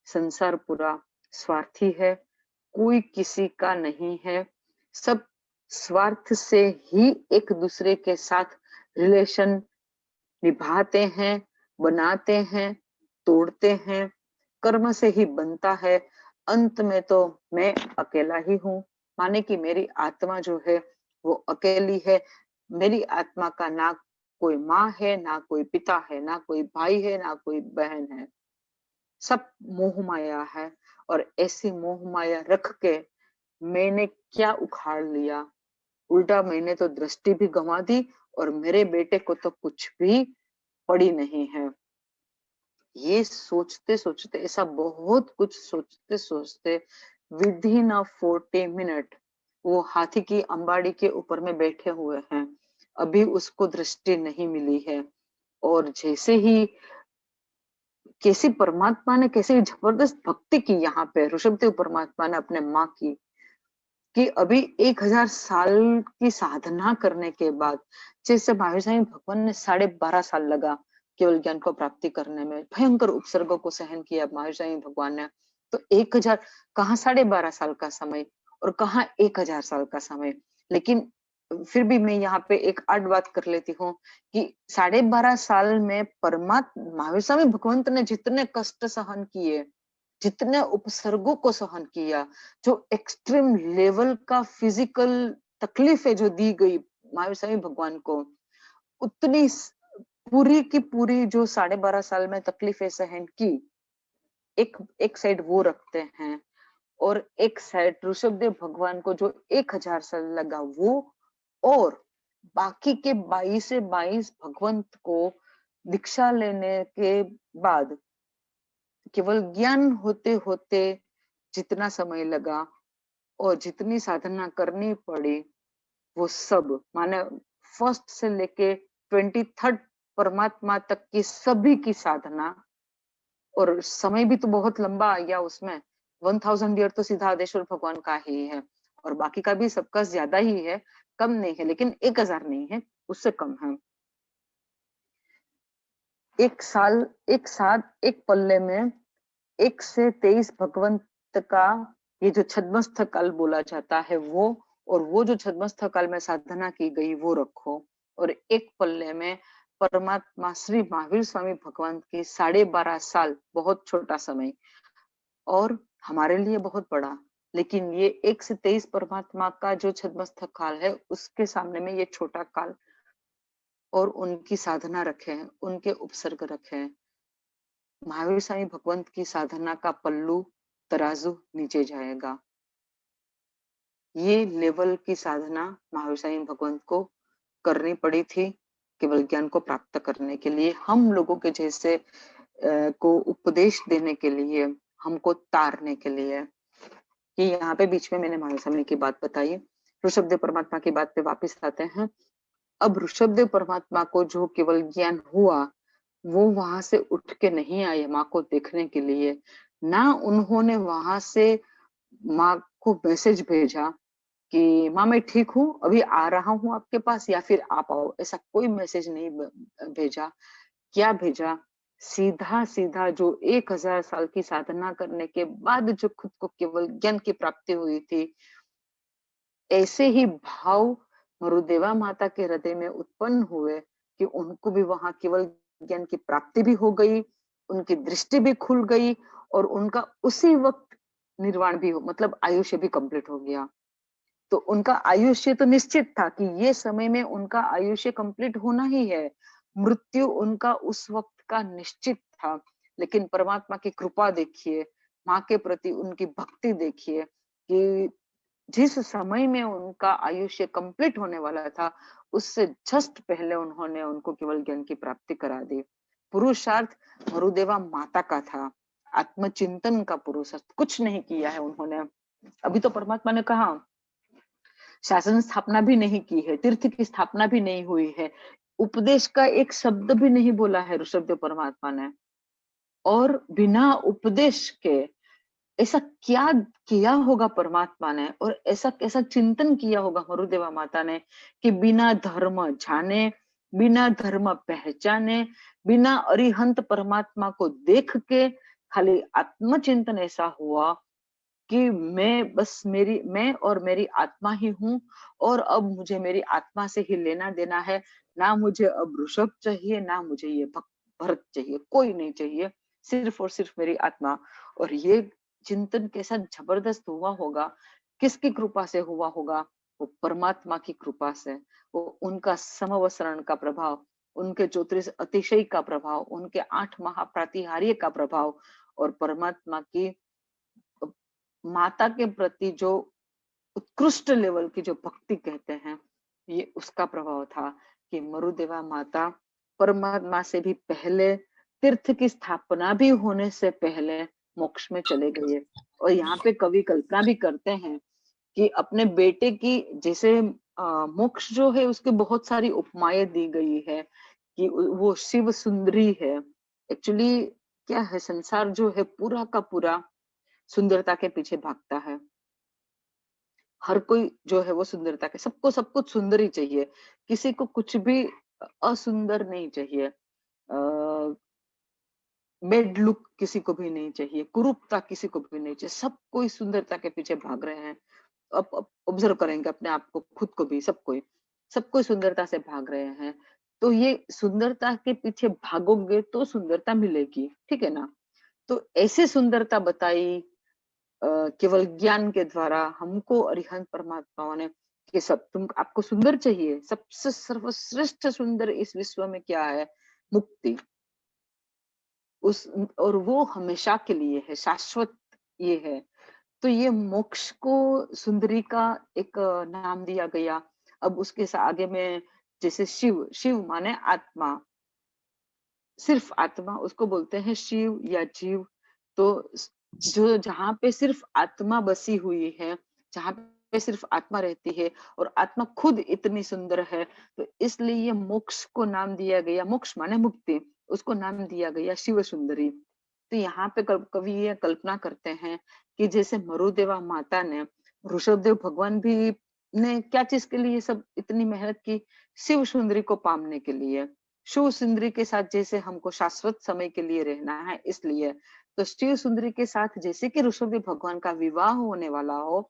संसार पूरा स्वार्थी है, कोई किसी का नहीं है। सब स्वार्थ से ही एक दूसरे के साथ रिलेशन निभाते हैं, बनाते हैं, तोड़ते हैं। कर्म से ही बनता है। अंत में तो मैं अकेला ही हूँ। माने कि मेरी आत्मा जो है वो अकेली है। मेरी आत्मा का ना कोई माँ है, ना कोई पिता है, ना कोई भाई है, ना कोई बहन है। सब मोह माया है। और ऐसी मोह माया रख के मैंने क्या उखाड़ लिया। उल्टा मैंने तो दृष्टि भी गंवा दी, और मेरे बेटे को तो कुछ भी पड़ी नहीं है। ये सोचते सोचते, ऐसा बहुत कुछ सोचते सोचते, विद इन 40 मिनट वो हाथी की अंबाड़ी के ऊपर में बैठे हुए हैं। अभी उसको दृष्टि नहीं मिली है। और जैसे ही कैसी परमात्मा ने कैसे जबरदस्त भक्ति की यहाँ पे ऋषभदेव परमात्मा ने अपने माँ की, कि अभी 1000 साल की साधना करने के बाद, जैसे महावीर स्वामी भगवान ने 12.5 साल लगा केवल ज्ञान को प्राप्ति करने में, भयंकर उपसर्गों को सहन किया महावीर स्वामी भगवान ने। तो 1000 कहाँ 12.5 साल का समय, और कहाँ 1000 साल का समय। लेकिन फिर भी मैं यहाँ पे एक आड बात कर लेती हूँ कि 12.5 साल में परमात्मा महावीर स्वामी भगवंत ने जितने कष्ट सहन किए, जितने उपसर्गों को सहन किया, जो एक्सट्रीम लेवल का फिजिकल तकलीफ है जो दी गई महावीर स्वामी भगवान को, उतनी पूरी की पूरी जो 12.5 साल में तकलीफें सहन की, एक एक साइड वो रखते हैं। और एक साइड ऋषभदेव भगवान को जो 1000 साल लगा वो, और बाकी के 22 से 22 भगवंत को दीक्षा लेने के बाद केवल ज्ञान होते होते जितना समय लगा और जितनी साधना करनी पड़ी, वो सब माने फर्स्ट से लेके 23rd परमात्मा तक की सभी की साधना, और समय भी तो बहुत लंबा आ गया उसमें। 1000 ईयर तो सीधा आदेश्वर भगवान का ही है, और बाकी का भी सबका ज्यादा ही है, कम नहीं है, लेकिन 1000 नहीं है, उससे कम है। एक साल, एक साथ, एक पल्ले में 1 से 23 भगवंत का ये जो छद्मस्थ काल बोला जाता है वो, और वो जो छद्मस्थ काल में साधना की गई वो रखो, और एक पल्ले में परमात्मा श्री महावीर स्वामी भगवान की 12.5 साल, बहुत छोटा समय और हमारे लिए बहुत बड़ा, लेकिन ये 1 से 23 परमात्मा का जो छद्मस्थ काल है उसके सामने में ये छोटा काल, और उनकी साधना रखे हैं, उनके उपसर्ग रखे हैं। महावीर स्वामी भगवंत की साधना का पल्लू तराजू नीचे जाएगा। ये लेवल की साधना महावीर स्वामी भगवंत को करनी पड़ी थी केवल ज्ञान को प्राप्त करने के लिए, हम लोगों के जैसे को उपदेश देने के लिए, हमको तारने के लिए। कि यहाँ पे बीच में मैंने महावीर स्वामी की बात बताई, ऋषभदेव परमात्मा की बात पे वापिस आते हैं। अब ऋषभदेव परमात्मा को जो केवल ज्ञान हुआ, वो वहां से उठ के नहीं आए माँ को देखने के लिए, ना उन्होंने वहां से माँ को मैसेज भेजा कि माँ मैं ठीक हूँ, अभी आ रहा हूँ आपके पास, या फिर आप आओ, ऐसा कोई मैसेज नहीं भेजा। क्या भेजा? सीधा सीधा जो 1000 साल की साधना करने के बाद जो खुद को केवल ज्ञान की प्राप्ति हुई थी, ऐसे ही भाव मरुदेवा माता के हृदय में उत्पन्न हुए कि उनको भी वहां केवल ज्ञान की प्राप्ति भी हो गई, उनकी दृष्टि भी खुल गई, और उनका उसी वक्त निर्वाण भी हो, मतलब आयुष्य भी कंप्लीट हो गया। तो उनका आयुष्य तो निश्चित था कि ये समय में उनका आयुष्य कंप्लीट होना ही है, मृत्यु उनका उस वक्त का निश्चित था। लेकिन परमात्मा की कृपा देखिए, माँ के प्रति उनकी भक्ति देखिए कि जिस समय में उनका आयुष्य कंप्लीट होने वाला था, उससे जस्ट पहले उन्होंने उनको केवल ज्ञान की प्राप्ति करा दी। पुरुषार्थ मरुदेवा माता का था, आत्मचिंतन का पुरुषार्थ कुछ नहीं किया है उन्होंने। अभी तो परमात्मा ने कहा शासन स्थापना भी नहीं की है, तीर्थ की स्थापना भी नहीं हुई है, उपदेश का एक शब्द भी नहीं बोला है ऋषभदेव परमात्मा ने, और बिना उपदेश के ऐसा क्या किया होगा परमात्मा ने, और ऐसा कैसा चिंतन किया होगा मरुदेवा माता ने कि बिना धर्म जाने, बिना धर्म पहचाने, बिना अरिहंत परमात्मा को देख के खाली आत्मचिंतन ऐसा हुआ कि मैं और मेरी आत्मा ही हूँ, और अब मुझे मेरी आत्मा से ही लेना देना है, ना मुझे अब ऋषभ चाहिए, ना मुझे ये भरत चाहिए, कोई नहीं चाहिए, सिर्फ और सिर्फ मेरी आत्मा। और ये चिंतन कैसा जबरदस्त हुआ होगा, किसकी कृपा से हुआ होगा? वो परमात्मा की कृपा से, वो उनका समवसरण का प्रभाव, उनके 34 अतिशय का प्रभाव, उनके 8 महाप्रातिहार्य का प्रभाव, और परमात्मा की माता के प्रति जो उत्कृष्ट लेवल की जो भक्ति कहते हैं, ये उसका प्रभाव था कि मरुदेवा माता परमात्मा से भी पहले, तीर्थ की स्थापना भी होने से पहले मोक्ष में चले गए। और यहाँ पे कवि कल्पना भी करते हैं कि अपने बेटे की जैसे मोक्ष जो है उसके बहुत सारी उपमाएं दी गई है कि वो शिव सुंदरी है। एक्चुअली क्या है, संसार जो है पूरा का पूरा सुंदरता के पीछे भागता है। हर कोई जो है वो सुंदरता के, सबको सब कुछ सुंदर ही चाहिए, किसी को कुछ भी असुंदर नहीं चाहिए, बेड लुक किसी को भी नहीं चाहिए, कुरूपता किसी को भी नहीं चाहिए, सब कोई सुंदरता के पीछे भाग रहे हैं। अब ऑब्जर्व करेंगे अपने आप को, खुद को भी, सब कोई सुंदरता से भाग रहे हैं। तो ये सुंदरता के पीछे भागोगे तो सुंदरता मिलेगी, ठीक है ना? तो ऐसे सुंदरता बताई केवल ज्ञान के द्वारा हमको अरिहंत परमात्माओं ने कि सब तुम आपको सुंदर चाहिए, सबसे सर्वश्रेष्ठ सुंदर इस विश्व में क्या है? मुक्ति। उस और वो हमेशा के लिए है, शाश्वत ये है। तो ये मोक्ष को सुंदरी का एक नाम दिया गया। अब उसके आगे में जैसे शिव, शिव माने आत्मा, सिर्फ आत्मा उसको बोलते हैं शिव या जीव। तो जो जहाँ पे सिर्फ आत्मा बसी हुई है, जहाँ पे सिर्फ आत्मा रहती है और आत्मा खुद इतनी सुंदर है, तो इसलिए ये मोक्ष को नाम दिया गया। मोक्ष माने मुक्ति, उसको नाम दिया गया शिव सुंदरी। तो यहाँ पे कवि ये कल्पना करते हैं कि जैसे मरुदेवा माता ने, ऋषभदेव भगवान भी ने क्या चीज के लिए सब इतनी मेहनत की, शिव सुंदरी को पामने के लिए। शिव सुंदरी के साथ जैसे हमको शाश्वत समय के लिए रहना है, इसलिए तो शिव सुंदरी के साथ जैसे कि ऋषभदेव भगवान का विवाह होने वाला हो,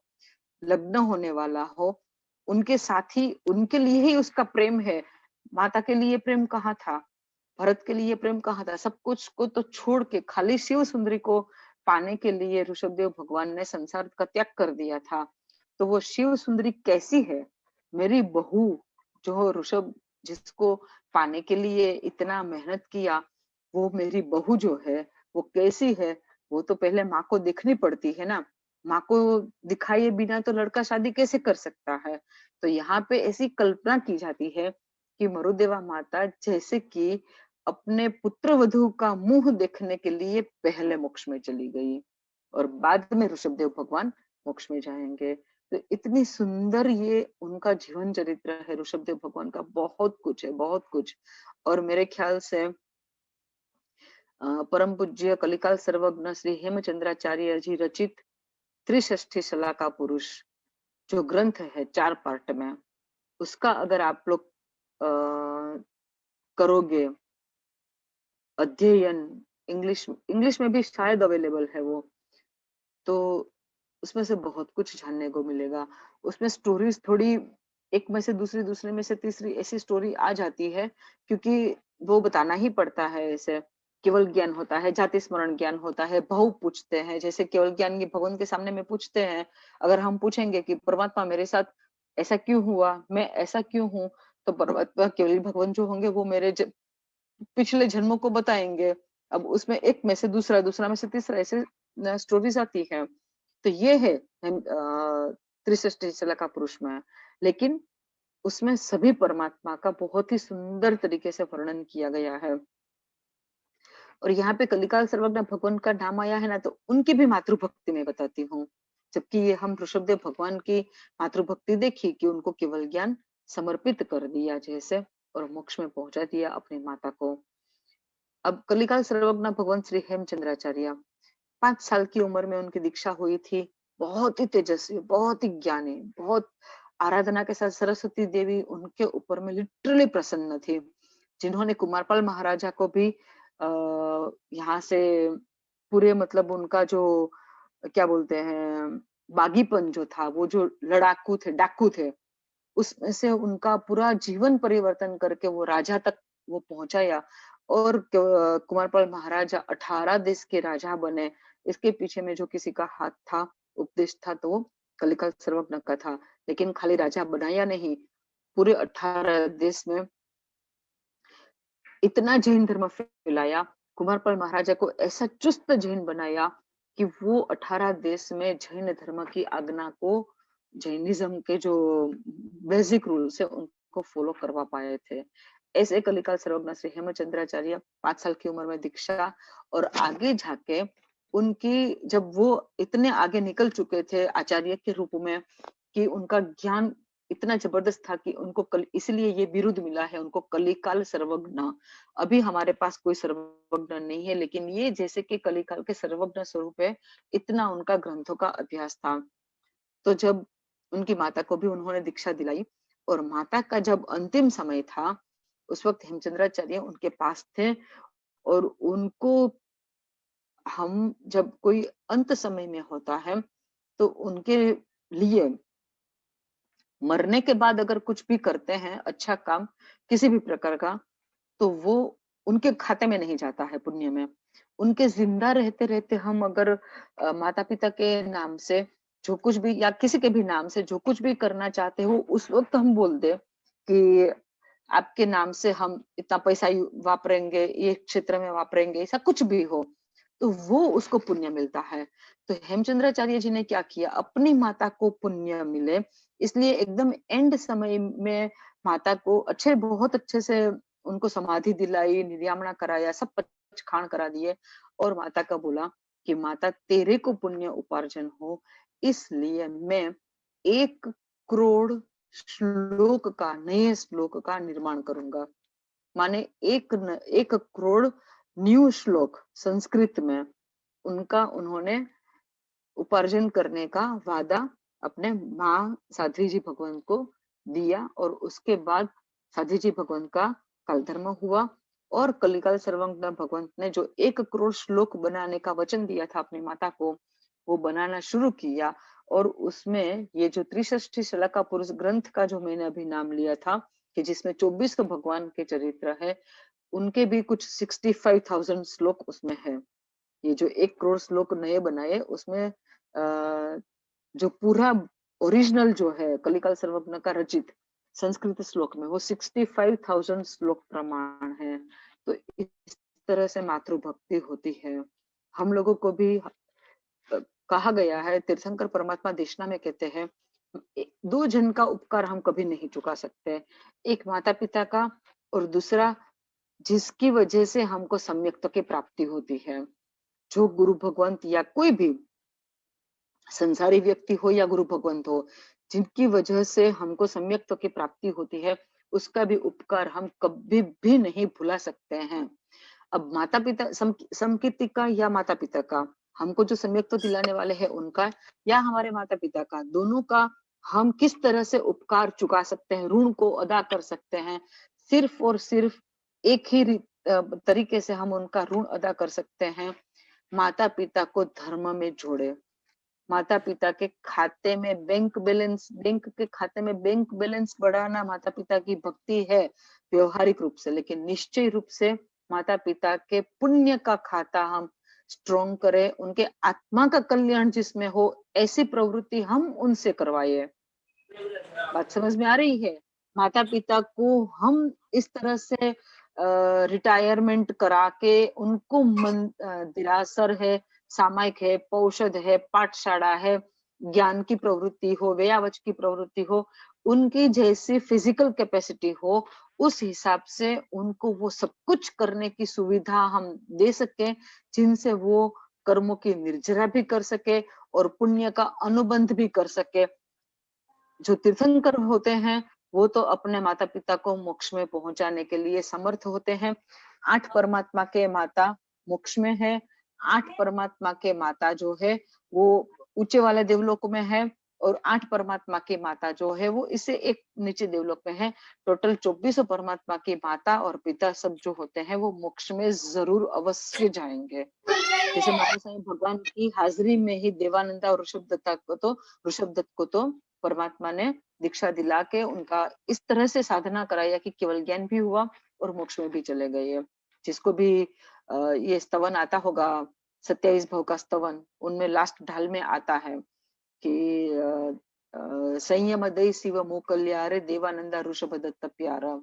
लग्न होने वाला हो, उनके साथ ही उनके लिए ही उसका प्रेम है। माता के लिए प्रेम कहाँ था, भरत के लिए प्रेम कहाँ था, सब कुछ को तो छोड़ के खाली शिव सुंदरी को पाने के लिए ऋषभदेव भगवान ने संसार का त्याग कर दिया था। तो वो शिव सुंदरी कैसी है, मेरी बहू, जो ऋषभ जिसको पाने के लिए इतना मेहनत किया, वो मेरी बहू जो है वो कैसी है, वो तो पहले माँ को देखनी पड़ती है ना। माँ को दिखाए बिना तो लड़का शादी कैसे कर सकता है। तो यहाँ पे ऐसी कल्पना की जाती है कि मरुदेवा माता जैसे कि अपने पुत्र वधू का मुंह देखने के लिए पहले मोक्ष में चली गई और बाद में ऋषभदेव भगवान मोक्ष में जाएंगे। तो इतनी सुंदर ये उनका जीवन चरित्र है ऋषभदेव भगवान का, बहुत कुछ है, बहुत कुछ। और मेरे ख्याल से परम पूज्य कलिकाल सर्वज्ञ श्री हेमचंद्राचार्य जी रचित त्रिषष्ठी शला का पुरुष जो ग्रंथ है 4 पार्ट में, उसका अगर आप लोग करोगे अध्ययन, इंग्लिश इंग्लिश में भी शायद अवेलेबल है वो, तो उसमें से बहुत कुछ जानने को मिलेगा। उसमें स्टोरीज थोड़ी एक में से दूसरी, दूसरे में से तीसरी ऐसी स्टोरी आ जाती है, क्योंकि वो बताना ही पड़ता है। ऐसे केवल ज्ञान होता है, जाति स्मरण ज्ञान होता है, भाव पूछते हैं, जैसे केवल ज्ञान की भगवान के सामने में पूछते हैं। अगर हम पूछेंगे कि परमात्मा मेरे साथ ऐसा क्यों हुआ, मैं ऐसा क्यों हूँ, तो परमात्मा केवल भगवान जो होंगे वो मेरे पिछले जन्मों को बताएंगे। अब उसमें एक में से दूसरा, दूसरा में से तीसरा, ऐसे स्टोरीज आती है। तो ये है त्रिसृष्टि शला का पुरुष में, लेकिन उसमें सभी परमात्मा का बहुत ही सुंदर तरीके से वर्णन किया गया है। और यहाँ पे कलिकाल सर्वज्ञ भगवान का नाम आया है ना, तो उनकी भी मातृभक्ति में बताती हूँ। जबकि ये हम ऋषभदेव भगवान की मातृभक्ति देखी कि उनको केवल ज्ञान समर्पित कर दिया जैसे, और मोक्ष में पहुंचा दिया अपनी माता को। अब कलिकाल सर्वज्ञ भगवान श्री हेमचंद्राचार्य, 5 साल की उम्र में उनकी दीक्षा हुई थी। बहुत ही तेजस्वी, बहुत ही ज्ञानी, बहुत आराधना के साथ सरस्वती देवी उनके ऊपर में लिटरली प्रसन्न थी, जिन्होंने कुमारपाल महाराजा को भी यहाँ से पूरे मतलब उनका जो क्या बोलते हैं बागीपन जो था, वो जो लड़ाकू थे, डाकू थे, उसमें से उनका पूरा जीवन परिवर्तन करके वो राजा तक वो पहुंचाया। और कुमारपाल महाराजा 18 देश के राजा बने। इसके पीछे में जो किसी का हाथ था, उपदेश था, तो वो कलिकाल सर्वज्ञ का था। लेकिन खाली राजा बनाया नहीं, पूरे 18 देश में इतना जैन धर्म फैलाया, कुमारपाल महाराजा को ऐसा चुस्त जैन बनाया कि वो 18 देश में जैन धर्म की आज्ञा को, जैनिज्म के जो बेसिक रूल्स है उनको फॉलो करवा पाए थे। ऐसे कलिकाल सर्वज्ञ श्री हेमचंद्राचार्य 5 साल की उम्र में दीक्षा, और आगे जाके उनकी जब वो इतने आगे निकल चुके थे आचार्य के रूप में कि उनका ज्ञान इतना जबरदस्त था कि उनको इसलिए ये बिरुद मिला है उनको, कलिकाल सर्वज्ञ। अभी हमारे पास कोई सर्वज्ञ नहीं है, लेकिन ये जैसे कि कलिकाल के सर्वज्ञ स्वरूप है, इतना उनका ग्रंथों का अभ्यास था। तो जब उनकी माता को भी उन्होंने दीक्षा दिलाई, और माता का जब अंतिम समय था, उस वक्त हेमचंद्राचार्य उनके पास थे। और उनको हम जब कोई अंत समय में होता है, तो उनके लिए मरने के बाद अगर कुछ भी करते हैं अच्छा काम किसी भी प्रकार का, तो वो उनके खाते में नहीं जाता है पुण्य में। उनके जिंदा रहते रहते हम अगर माता पिता के नाम से जो कुछ भी, या किसी के भी नाम से जो कुछ भी करना चाहते हो, उस वक्त हम बोल दे कि आपके नाम से हम इतना पैसा वापरेंगे, ये क्षेत्र में वापरेंगे, ऐसा कुछ भी हो, तो वो उसको पुण्य मिलता है। तो हेमचंद्राचार्य जी ने क्या किया, अपनी माता को पुण्य मिले इसलिए एकदम एंड समय में माता को बहुत अच्छे से उनको समाधि दिलाई, निर्यामना कराया, सब पचखान करा दिए और माता का बोला कि माता तेरे को पुण्य उपार्जन हो, इसलिए मैं 1 करोड़ नए श्लोक का निर्माण करूंगा। माने 1 करोड़ न्यू श्लोक संस्कृत में उनका उन्होंने उपार्जन करने का वादा अपने माँ साध्वी जी भगवंत को दिया और उसके बाद साध्वी जी भगवंत का कालधर्म हुआ और कलिकाल सर्वज्ञ भगवंत ने जो 1 करोड़ श्लोक बनाने का वचन दिया था अपनी माता को, वो बनाना शुरू किया और उसमें ये जो त्रिषष्ठी शलाका पुरुष ग्रंथ का जो मैंने अभी नाम लिया था कि जिसमें 24 भगवान के चरित्र है, उनके भी कुछ 65,000 श्लोक उसमें है। ये जो 1 करोड़ श्लोक नए बनाए उसमें जो पूरा ओरिजिनल जो है कलिकाल सर्वज्ञ का रचित संस्कृत श्लोक में वो 65,000 श्लोक प्रमाण है। तो इस तरह से मातृभक्ति होती है। हम लोगों को भी कहा गया है, तीर्थंकर परमात्मा देशना में कहते हैं, 2 जन का उपकार हम कभी नहीं चुका सकते, एक माता पिता का और दूसरा जिसकी वजह से हमको सम्यक्त्व की प्राप्ति होती है। जो गुरु भगवंत या कोई भी संसारी व्यक्ति हो या गुरु भगवंत हो, जिनकी वजह से हमको सम्यक्त्व की प्राप्ति होती है, उसका भी उपकार हम कभी भी नहीं भुला सकते हैं। अब माता पिता समकीर्तिका या माता पिता का, हमको जो सम्यक्त्व दिलाने वाले हैं उनका या हमारे माता पिता का, दोनों का हम किस तरह से उपकार चुका सकते हैं, ऋण को अदा कर सकते हैं, सिर्फ और सिर्फ एक ही तरीके से हम उनका ऋण अदा कर सकते हैं, माता पिता को धर्म में जोड़े। माता पिता के खाते में बैंक बैलेंस बढ़ाना माता पिता की भक्ति है व्यवहारिक रूप से, लेकिन निश्चय रूप से माता पिता के पुण्य का खाता हम स्ट्रॉन्ग करें, उनके आत्मा का कल्याण जिसमें हो ऐसी प्रवृत्ति हम उनसे करवाए। बात समझ में आ रही है? माता पिता को हम इस तरह से रिटायरमेंट करा के उनको दिरासर है, सामायिक है, पौषध है, पाठशाला है, ज्ञान की प्रवृत्ति हो, व्यावच की प्रवृत्ति हो, उनकी जैसी फिजिकल कैपेसिटी हो, उस हिसाब से उनको वो सब कुछ करने की सुविधा हम दे सके, जिनसे वो कर्मों की निर्जरा भी कर सके और पुण्य का अनुबंध भी कर सके। जो तीर्थंकर होते हैं वो तो अपने माता पिता को मोक्ष में पहुंचाने के लिए समर्थ होते हैं। 8 परमात्मा के माता मोक्ष में है, 8 परमात्मा के माता जो है वो ऊंचे वाले देवलोक में है और 8 परमात्मा की माता जो है वो इससे एक नीचे देवलोक में है। टोटल 24 परमात्मा की माता और पिता सब जो होते हैं वो मोक्ष में जरूर अवश्य जाएंगे। जैसे माता साईं भगवान की हाजिरी में ही देवानंदा और ऋषभ दत्त को तो परमात्मा ने दीक्षा दिला के उनका इस तरह से साधना कराया कि केवल ज्ञान भी हुआ और मोक्ष में भी चले गए। जिसको भी ये स्तवन आता होगा 27 भव का स्तवन, उनमें लास्ट ढाल में आता है कि संयम दई शिव मोकल्यारे देवानंदा ऋषभ दत्त प्यारा,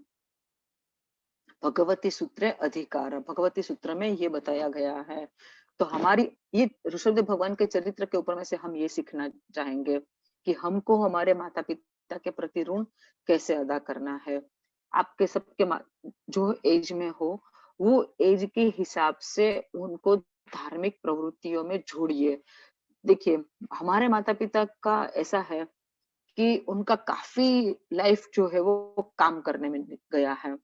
भगवती सूत्र अधिकार, भगवती सूत्र में ये बताया गया है। तो हमारी ये ऋषभदेव भगवान के चरित्र के ऊपर में से हम ये सीखना चाहेंगे कि हमको हमारे माता पिता के प्रति ऋण कैसे अदा करना है। आपके सबके जो एज में हो वो एज के हिसाब से उनको धार्मिक प्रवृत्तियों में जोड़िए। देखिए हमारे माता पिता का ऐसा है कि उनका काफी लाइफ जो है वो काम करने में गया है।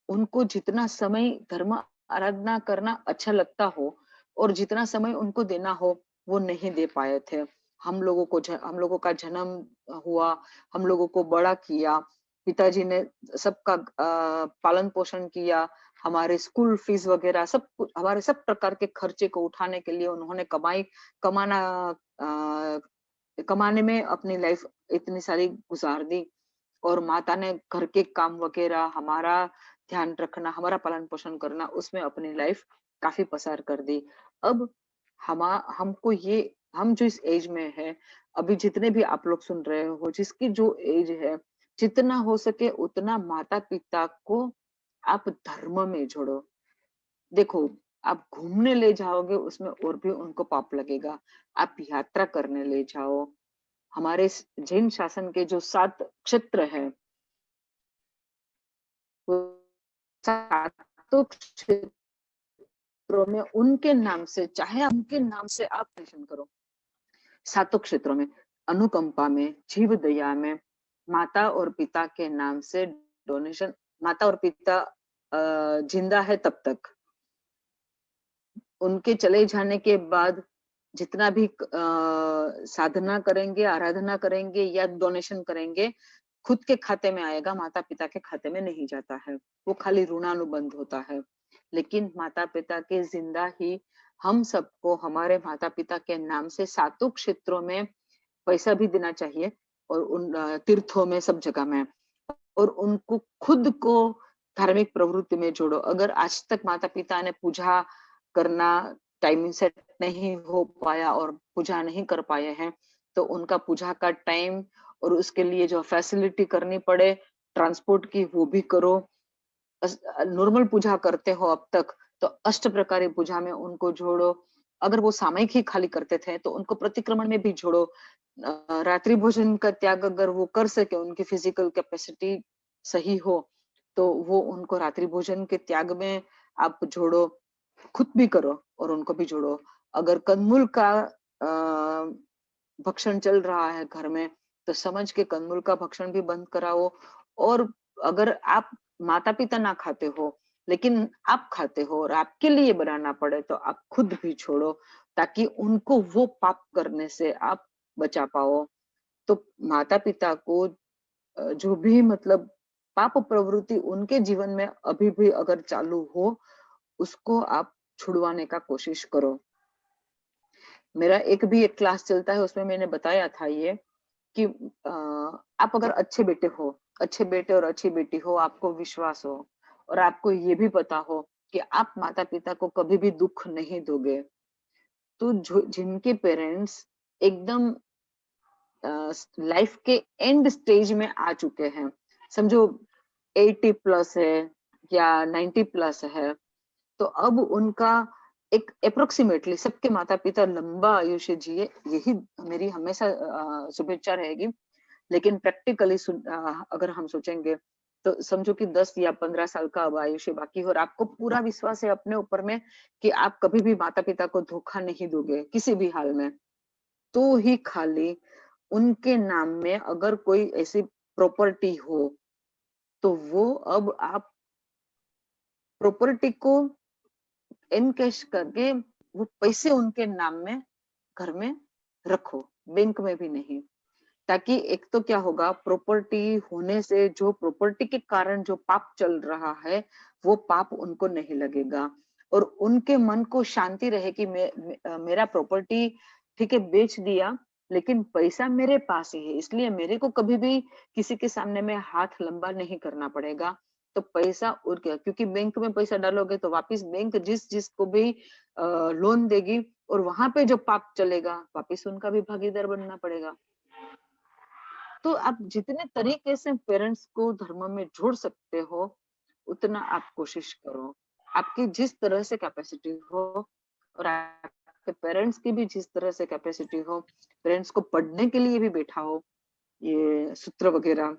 उनको जितना समय धर्म आराधना करना अच्छा लगता हो और जितना समय उनको देना हो वो नहीं दे पाए थे। हम लोगों का जन्म हुआ, हम लोगों को बड़ा किया, पिताजी ने सबका पालन पोषण किया, हमारे स्कूल फीस वगैरह सब कुछ, हमारे सब प्रकार के खर्चे को उठाने के लिए उन्होंने कमाने में अपनी लाइफ इतनी सारी गुजार दी और माता ने घर के काम वगैरह हमारा ध्यान रखना, हमारा पालन पोषण करना, उसमें अपनी लाइफ काफी पसार कर दी। अब हमको ये, हम जो इस एज में है, अभी जितने भी आप लोग सुन रहे हो, जिसकी जो एज है, जितना हो सके उतना माता पिता को आप धर्म में जोड़ो। देखो आप घूमने ले जाओगे उसमें और भी उनको पाप लगेगा। आप यात्रा करने ले जाओ, हमारे जैन शासन के जो 7 क्षेत्र है, वो सातों क्षेत्रों में उनके नाम से, चाहे उनके नाम से आप दर्शन करो। सातों क्षेत्रों में, अनुकंपा में, जीव दया में, माता और पिता के नाम से डोनेशन। माता और पिता जिंदा है तब तक, उनके चले जाने के बाद जितना भी साधना करेंगे, आराधना करेंगे या डोनेशन करेंगे, खुद के खाते में आएगा, माता पिता के खाते में नहीं जाता है, वो खाली ऋणानुबंध होता है। लेकिन माता पिता के जिंदा ही हम सबको हमारे माता पिता के नाम से सातों क्षेत्रों में पैसा भी देना चाहिए, और उन तीर्थों में, सब जगह में, और उनको खुद को धार्मिक प्रवृत्ति में जोड़ो। अगर आज तक माता पिता ने पूजा करना टाइमिंग सेट नहीं हो पाया और पूजा नहीं कर पाए हैं, तो उनका पूजा का टाइम और उसके लिए जो फैसिलिटी करनी पड़े ट्रांसपोर्ट की, वो भी करो। नॉर्मल पूजा करते हो अब तक, तो अष्ट प्रकारी पूजा में उनको जोड़ो। अगर वो सामयिक ही खाली करते थे तो उनको प्रतिक्रमण में भी जोड़ो। रात्रि भोजन का त्याग अगर वो कर सके, उनकी फिजिकल कैपेसिटी सही हो, तो वो उनको रात्रि भोजन के त्याग में आप जोड़ो, खुद भी करो और उनको भी जोड़ो। अगर कंदमूल का भक्षण चल रहा है घर में, तो समझ के कंदमूल का भक्षण भी बंद कराओ। और अगर आप माता पिता ना खाते हो लेकिन आप खाते हो और आपके लिए बनाना पड़े, तो आप खुद भी छोड़ो, ताकि उनको वो पाप करने से आप बचा पाओ। तो माता पिता को जो भी मतलब पाप प्रवृत्ति उनके जीवन में अभी भी अगर चालू हो, उसको आप छुड़वाने का कोशिश करो। मेरा एक क्लास चलता है, उसमें मैंने बताया था ये कि आप अगर अच्छे बेटे हो, अच्छे बेटे और अच्छी बेटी हो, आपको विश्वास हो और आपको ये भी पता हो कि आप माता पिता को कभी भी दुख नहीं दोगे, तो जिनके पेरेंट्स एकदम लाइफ के एंड स्टेज में आ चुके हैं, समझो 80 प्लस है या 90 प्लस है, तो अब उनका एक अप्रोक्सीमेटली, सबके माता पिता लंबा आयुष्य जिए, यही मेरी हमेशा शुभेच्छा रहेगी। लेकिन प्रैक्टिकली अगर हम सोचेंगे, तो समझो कि 10 या 15 साल का अब आयुष्य बाकी हो, और आपको पूरा विश्वास है अपने ऊपर में कि आप कभी भी माता पिता को धोखा नहीं दोगे किसी भी हाल में, तो ही खाली उनके नाम में अगर कोई ऐसी प्रॉपर्टी हो, तो वो अब आप प्रॉपर्टी को इनकैश करके वो पैसे उनके नाम में घर में रखो, बैंक में भी नहीं। ताकि एक तो क्या होगा, प्रॉपर्टी होने से जो प्रॉपर्टी के कारण जो पाप चल रहा है, वो पाप उनको नहीं लगेगा, और उनके मन को शांति रहे कि मेरा प्रॉपर्टी ठीक है बेच दिया, लेकिन पैसा मेरे पास ही है, इसलिए मेरे को कभी भी किसी के सामने में हाथ लंबा नहीं करना पड़ेगा। तो पैसा उड़ गया, क्योंकि बैंक में पैसा डालोगे तो वापिस बैंक जिसको भी लोन देगी, और वहां पे जो पाप चलेगा वापिस उनका भी भागीदार बनना पड़ेगा। तो आप जितने तरीके से पेरेंट्स को धर्म में जोड़ सकते हो, उतना आप कोशिश करो। आपकी जिस तरह से कैपेसिटी हो, और आपके पेरेंट्स की भी जिस तरह से कैपेसिटी हो, पेरेंट्स को पढ़ने के लिए भी बैठा हो, ये सूत्र वगैरह,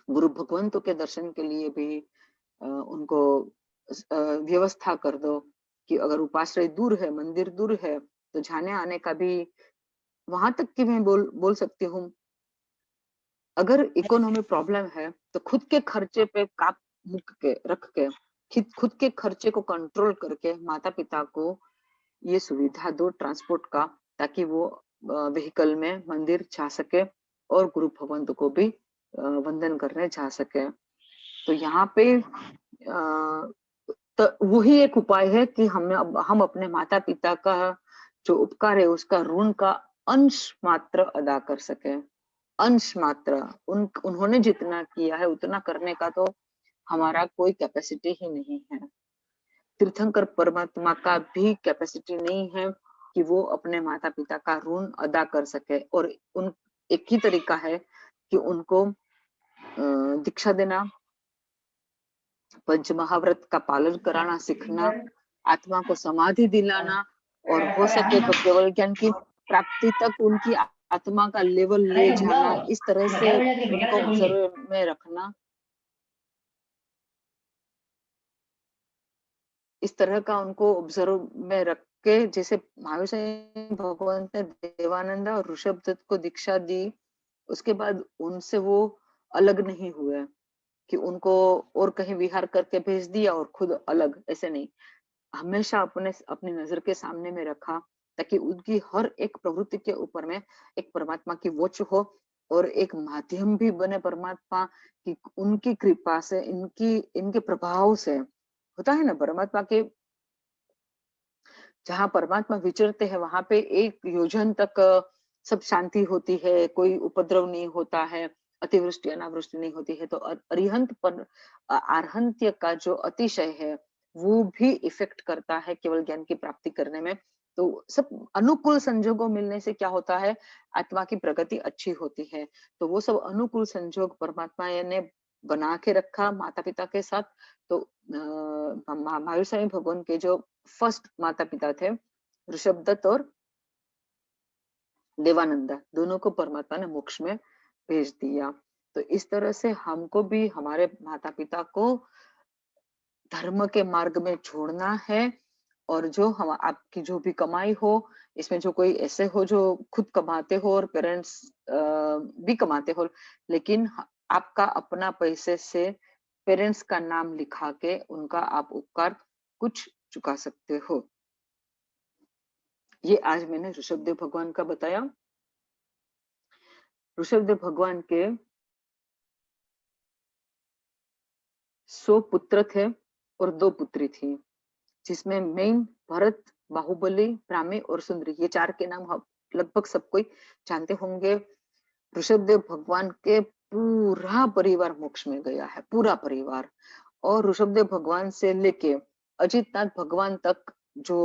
गुरु भगवंतों के दर्शन के लिए भी उनको व्यवस्था कर दो कि अगर उपाश्रय दूर है, मंदिर दूर है, तो जाने आने का भी, वहां तक कि मैं बोल सकती हूँ, अगर इकोनॉमी प्रॉब्लम है तो खुद के खर्चे पे काप मुक के रख के, खुद के खर्चे को कंट्रोल करके माता पिता को ये सुविधा दो ट्रांसपोर्ट का, ताकि वो व्हीकल में मंदिर जा सके और गुरु भगवंत को भी वंदन करने जा सके। तो यहाँ पे तो वही एक उपाय है कि हम अपने माता पिता का जो उपकार है, उसका ऋण का अंश मात्र अदा कर सके। अंश मात्र, उन्होंने जितना किया है उतना करने का तो हमारा कोई कैपेसिटी ही नहीं है। तीर्थंकर परमात्मा का भी कैपेसिटी नहीं है कि वो अपने माता पिता का ऋण अदा कर सके, और उन एक ही तरीका है कि उनको दीक्षा देना, पंच महाव्रत का पालन कराना सीखना, आत्मा को समाधि दिलाना और हो सके तो केवल ज्ञान की प्राप्ति तक उनकी आत्मा का लेवल ले जाना, इस तरह से उनको ऑब्जर्व में रखना, इस तरह का उनको ऑब्जर्व में रख के, जैसे महावीर स्वामी भगवान ने देवानंद और ऋषभ दत्त को दीक्षा दी, उसके बाद उनसे वो अलग नहीं हुए कि उनको और कहीं विहार करके भेज दिया और खुद अलग, ऐसे नहीं, हमेशा अपनी नजर के सामने में रखा, ताकि उनकी हर एक प्रवृत्ति के ऊपर में एक परमात्मा की वॉच हो और एक माध्यम भी बने परमात्मा की, उनकी कृपा से, इनके प्रभाव से। होता है ना, परमात्मा के जहाँ परमात्मा विचरते हैं वहां पे एक योजन तक सब शांति होती है, कोई उपद्रव नहीं होता है, अतिवृष्टि अनावृष्टि नहीं होती है। तो अरिहंत पर आरहंत्य का जो अतिशय है वो भी इफेक्ट करता है केवल ज्ञान की प्राप्ति करने में। तो सब अनुकूल संजोगों मिलने से क्या होता है, आत्मा की प्रगति अच्छी होती है। तो वो सब अनुकूल संजोग परमात्मा ने बना के रखा माता पिता के साथ। तो महावीर स्वामी भगवान के जो फर्स्ट माता पिता थे, ऋषभ दत्त और देवानंदा, दोनों को परमात्मा ने मोक्ष में भेज दिया। तो इस तरह से हमको भी हमारे माता पिता को धर्म के मार्ग में छोड़ना है। और जो हम आपकी जो भी कमाई हो, इसमें जो कोई ऐसे हो जो खुद कमाते हो और पेरेंट्स भी कमाते हो, लेकिन आपका अपना पैसे से पेरेंट्स का नाम लिखा के उनका आप उपकार कुछ चुका सकते हो। ये आज मैंने ऋषभदेव भगवान का बताया। ऋषभदेव भगवान के 100 पुत्र थे और 2 पुत्री थी, जिसमें मेन भरत, बाहुबली, ब्राह्मी और सुंदरी, ये 4 के नाम लगभग सब कोई जानते होंगे। ऋषभदेव भगवान के पूरा परिवार मोक्ष में गया है, पूरा परिवार। और ऋषभदेव भगवान से लेके अजितनाथ भगवान तक जो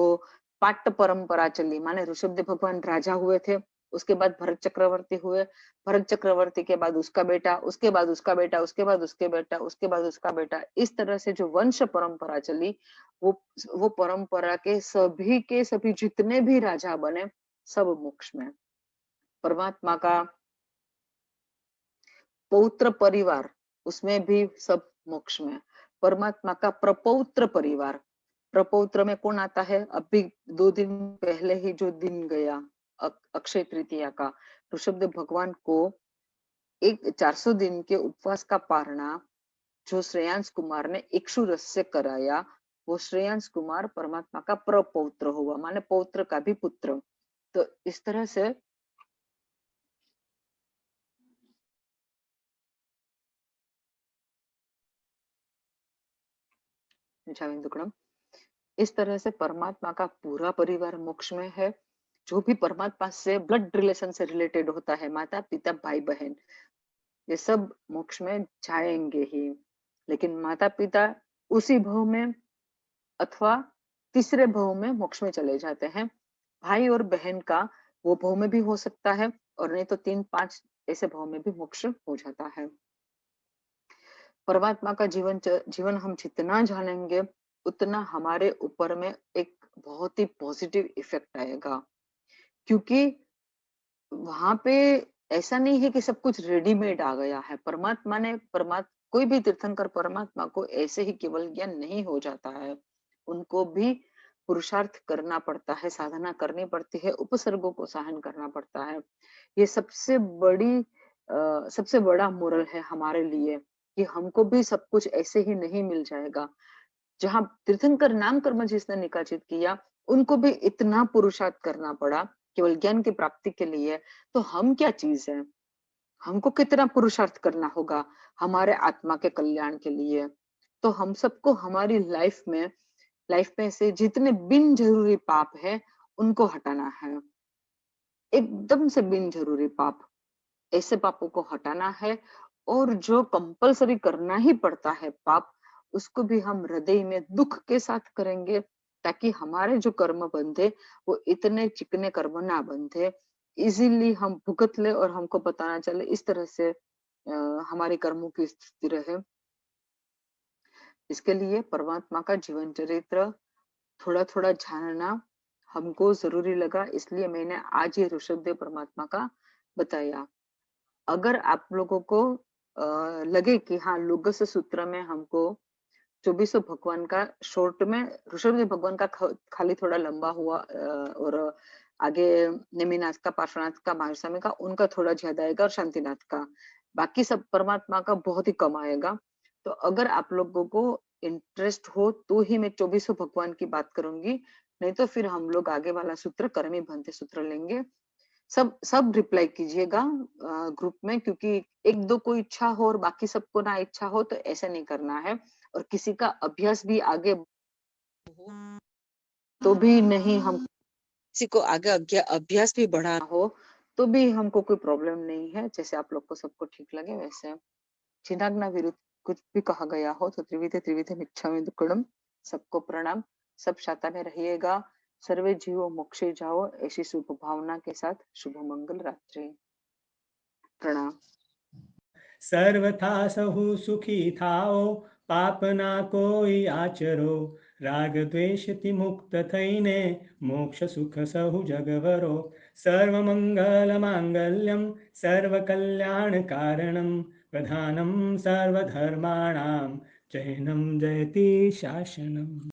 पाट्ट परंपरा चली, माने ऋषभदेव भगवान राजा हुए थे, उसके बाद भरत चक्रवर्ती हुए, भरत चक्रवर्ती के बाद उसका बेटा, उसके बाद उसका बेटा, उसके बाद उसके बेटा, उसके बाद उसका बेटा, इस तरह से जो वंश परंपरा चली, वो परंपरा के सभी जितने भी राजा बने सब मोक्ष में। परमात्मा का पौत्र परिवार, उसमें भी सब मोक्ष में। परमात्मा का प्रपौत्र परिवार, प्रपौत्र में कौन आता है, अभी 2 दिन पहले ही जो दिन गया अक्षय तृतीया का, ऋषभदेव भगवान को एक 400 दिन के उपवास का पारणा जो श्रेयांश कुमार ने इक्षुरस से कराया, वो श्रेयांश कुमार परमात्मा का प्रपौत्र हुआ, माने पौत्र का भी पुत्र। तो इस तरह से इस तरह से परमात्मा का पूरा परिवार मोक्ष में है। जो भी परमात्मा से ब्लड रिलेशन से रिलेटेड होता है, माता पिता भाई बहन, ये सब मोक्ष में जाएंगे ही। लेकिन माता पिता उसी भव में अथवा तीसरे भव में मोक्ष में चले जाते हैं। भाई और बहन का वो भव में भी हो सकता है, और नहीं तो 3-5 ऐसे भव में भी मोक्ष हो जाता है। परमात्मा का जीवन हम जितना जानेंगे उतना हमारे ऊपर में एक बहुत ही पॉजिटिव इफेक्ट आएगा, क्योंकि वहां पे ऐसा नहीं है कि सब कुछ रेडीमेड आ गया है। कोई भी तीर्थंकर परमात्मा को ऐसे ही केवल ज्ञान नहीं हो जाता है, उनको भी पुरुषार्थ करना पड़ता है, साधना करनी पड़ती है, उपसर्गों को सहन करना पड़ता है। ये सबसे बड़ा मोरल है हमारे लिए कि हमको भी सब कुछ ऐसे ही नहीं मिल जाएगा। जहाँ तीर्थंकर नाम कर्म जिसने निकाचित किया, उनको भी इतना पुरुषार्थ करना पड़ा केवल ज्ञान की प्राप्ति के लिए। तो हम क्या चीज है, हमको कितना पुरुषार्थ करना होगा हमारे आत्मा के कल्याण के लिए। तो हम सबको हमारी लाइफ में से जितने बिन जरूरी पाप है उनको हटाना है, एकदम से बिन जरूरी पाप, ऐसे पापों को हटाना है। और जो कंपलसरी करना ही पड़ता है पाप, उसको भी हम हृदय में दुख के साथ करेंगे, ताकि हमारे जो कर्म बंधे वो इतने चिकने कर्म ना बंधे, इजीली हम भुगत ले और हमको पता ना चले, इस तरह से हमारे कर्मों की स्थिति रहे। इसके लिए परमात्मा का जीवन चरित्र थोड़ा थोड़ा जानना हमको जरूरी लगा, इसलिए मैंने आज ये ऋषभदेव परमात्मा का बताया। अगर आप लोगों को लगे कि हाँ लोगस सूत्र में हमको 24 भगवान का शॉर्ट में, ऋषभदेव भगवान का खाली थोड़ा लंबा हुआ और आगे नेमिनाथ का, पार्श्वनाथ का, महास्वामी का उनका थोड़ा ज्यादा आएगा और शांतिनाथ का, बाकी सब परमात्मा का बहुत ही कम आएगा। तो अगर आप लोगों को इंटरेस्ट हो तो ही मैं 24 भगवान की बात करूंगी, नहीं तो फिर हम लोग आगे वाला सूत्र कर्मी भंते सूत्र लेंगे। सब सब रिप्लाई कीजिएगा ग्रुप में, क्योंकि एक दो को इच्छा हो और बाकी सबको ना इच्छा हो तो ऐसा नहीं करना है। और किसी का अभ्यास भी आगे तो भी नहीं, हम किसी को आगे अभ्यास भी बढ़ाना हो तो भी हमको कोई प्रॉब्लम नहीं है, जैसे आप लोग को सबको ठीक लगे वैसे। चिन्नाग्ना विरुद्ध कुछ भी कहा गया हो तो त्रिविधे त्रिविधे मिच्छामि दुक्कडम। सबको प्रणाम, सब शांता में रहिएगा, सर्वे जीवो मोक्षे जाओ, ऐसी शुभ भावना के साथ शुभ मंगल रात्रि। प्रणाम। सर्वथा सहु सुखी थाओ, पाप ना कोई आचरो, राग द्वेष ति मुक्त थईने, मोक्ष सुख सहु जगवरो। सर्व मंगल मांगल्यम सर्व कल्याण कारणम, प्रधानम सर्वधर्माणां जैनं जयति शासनम्।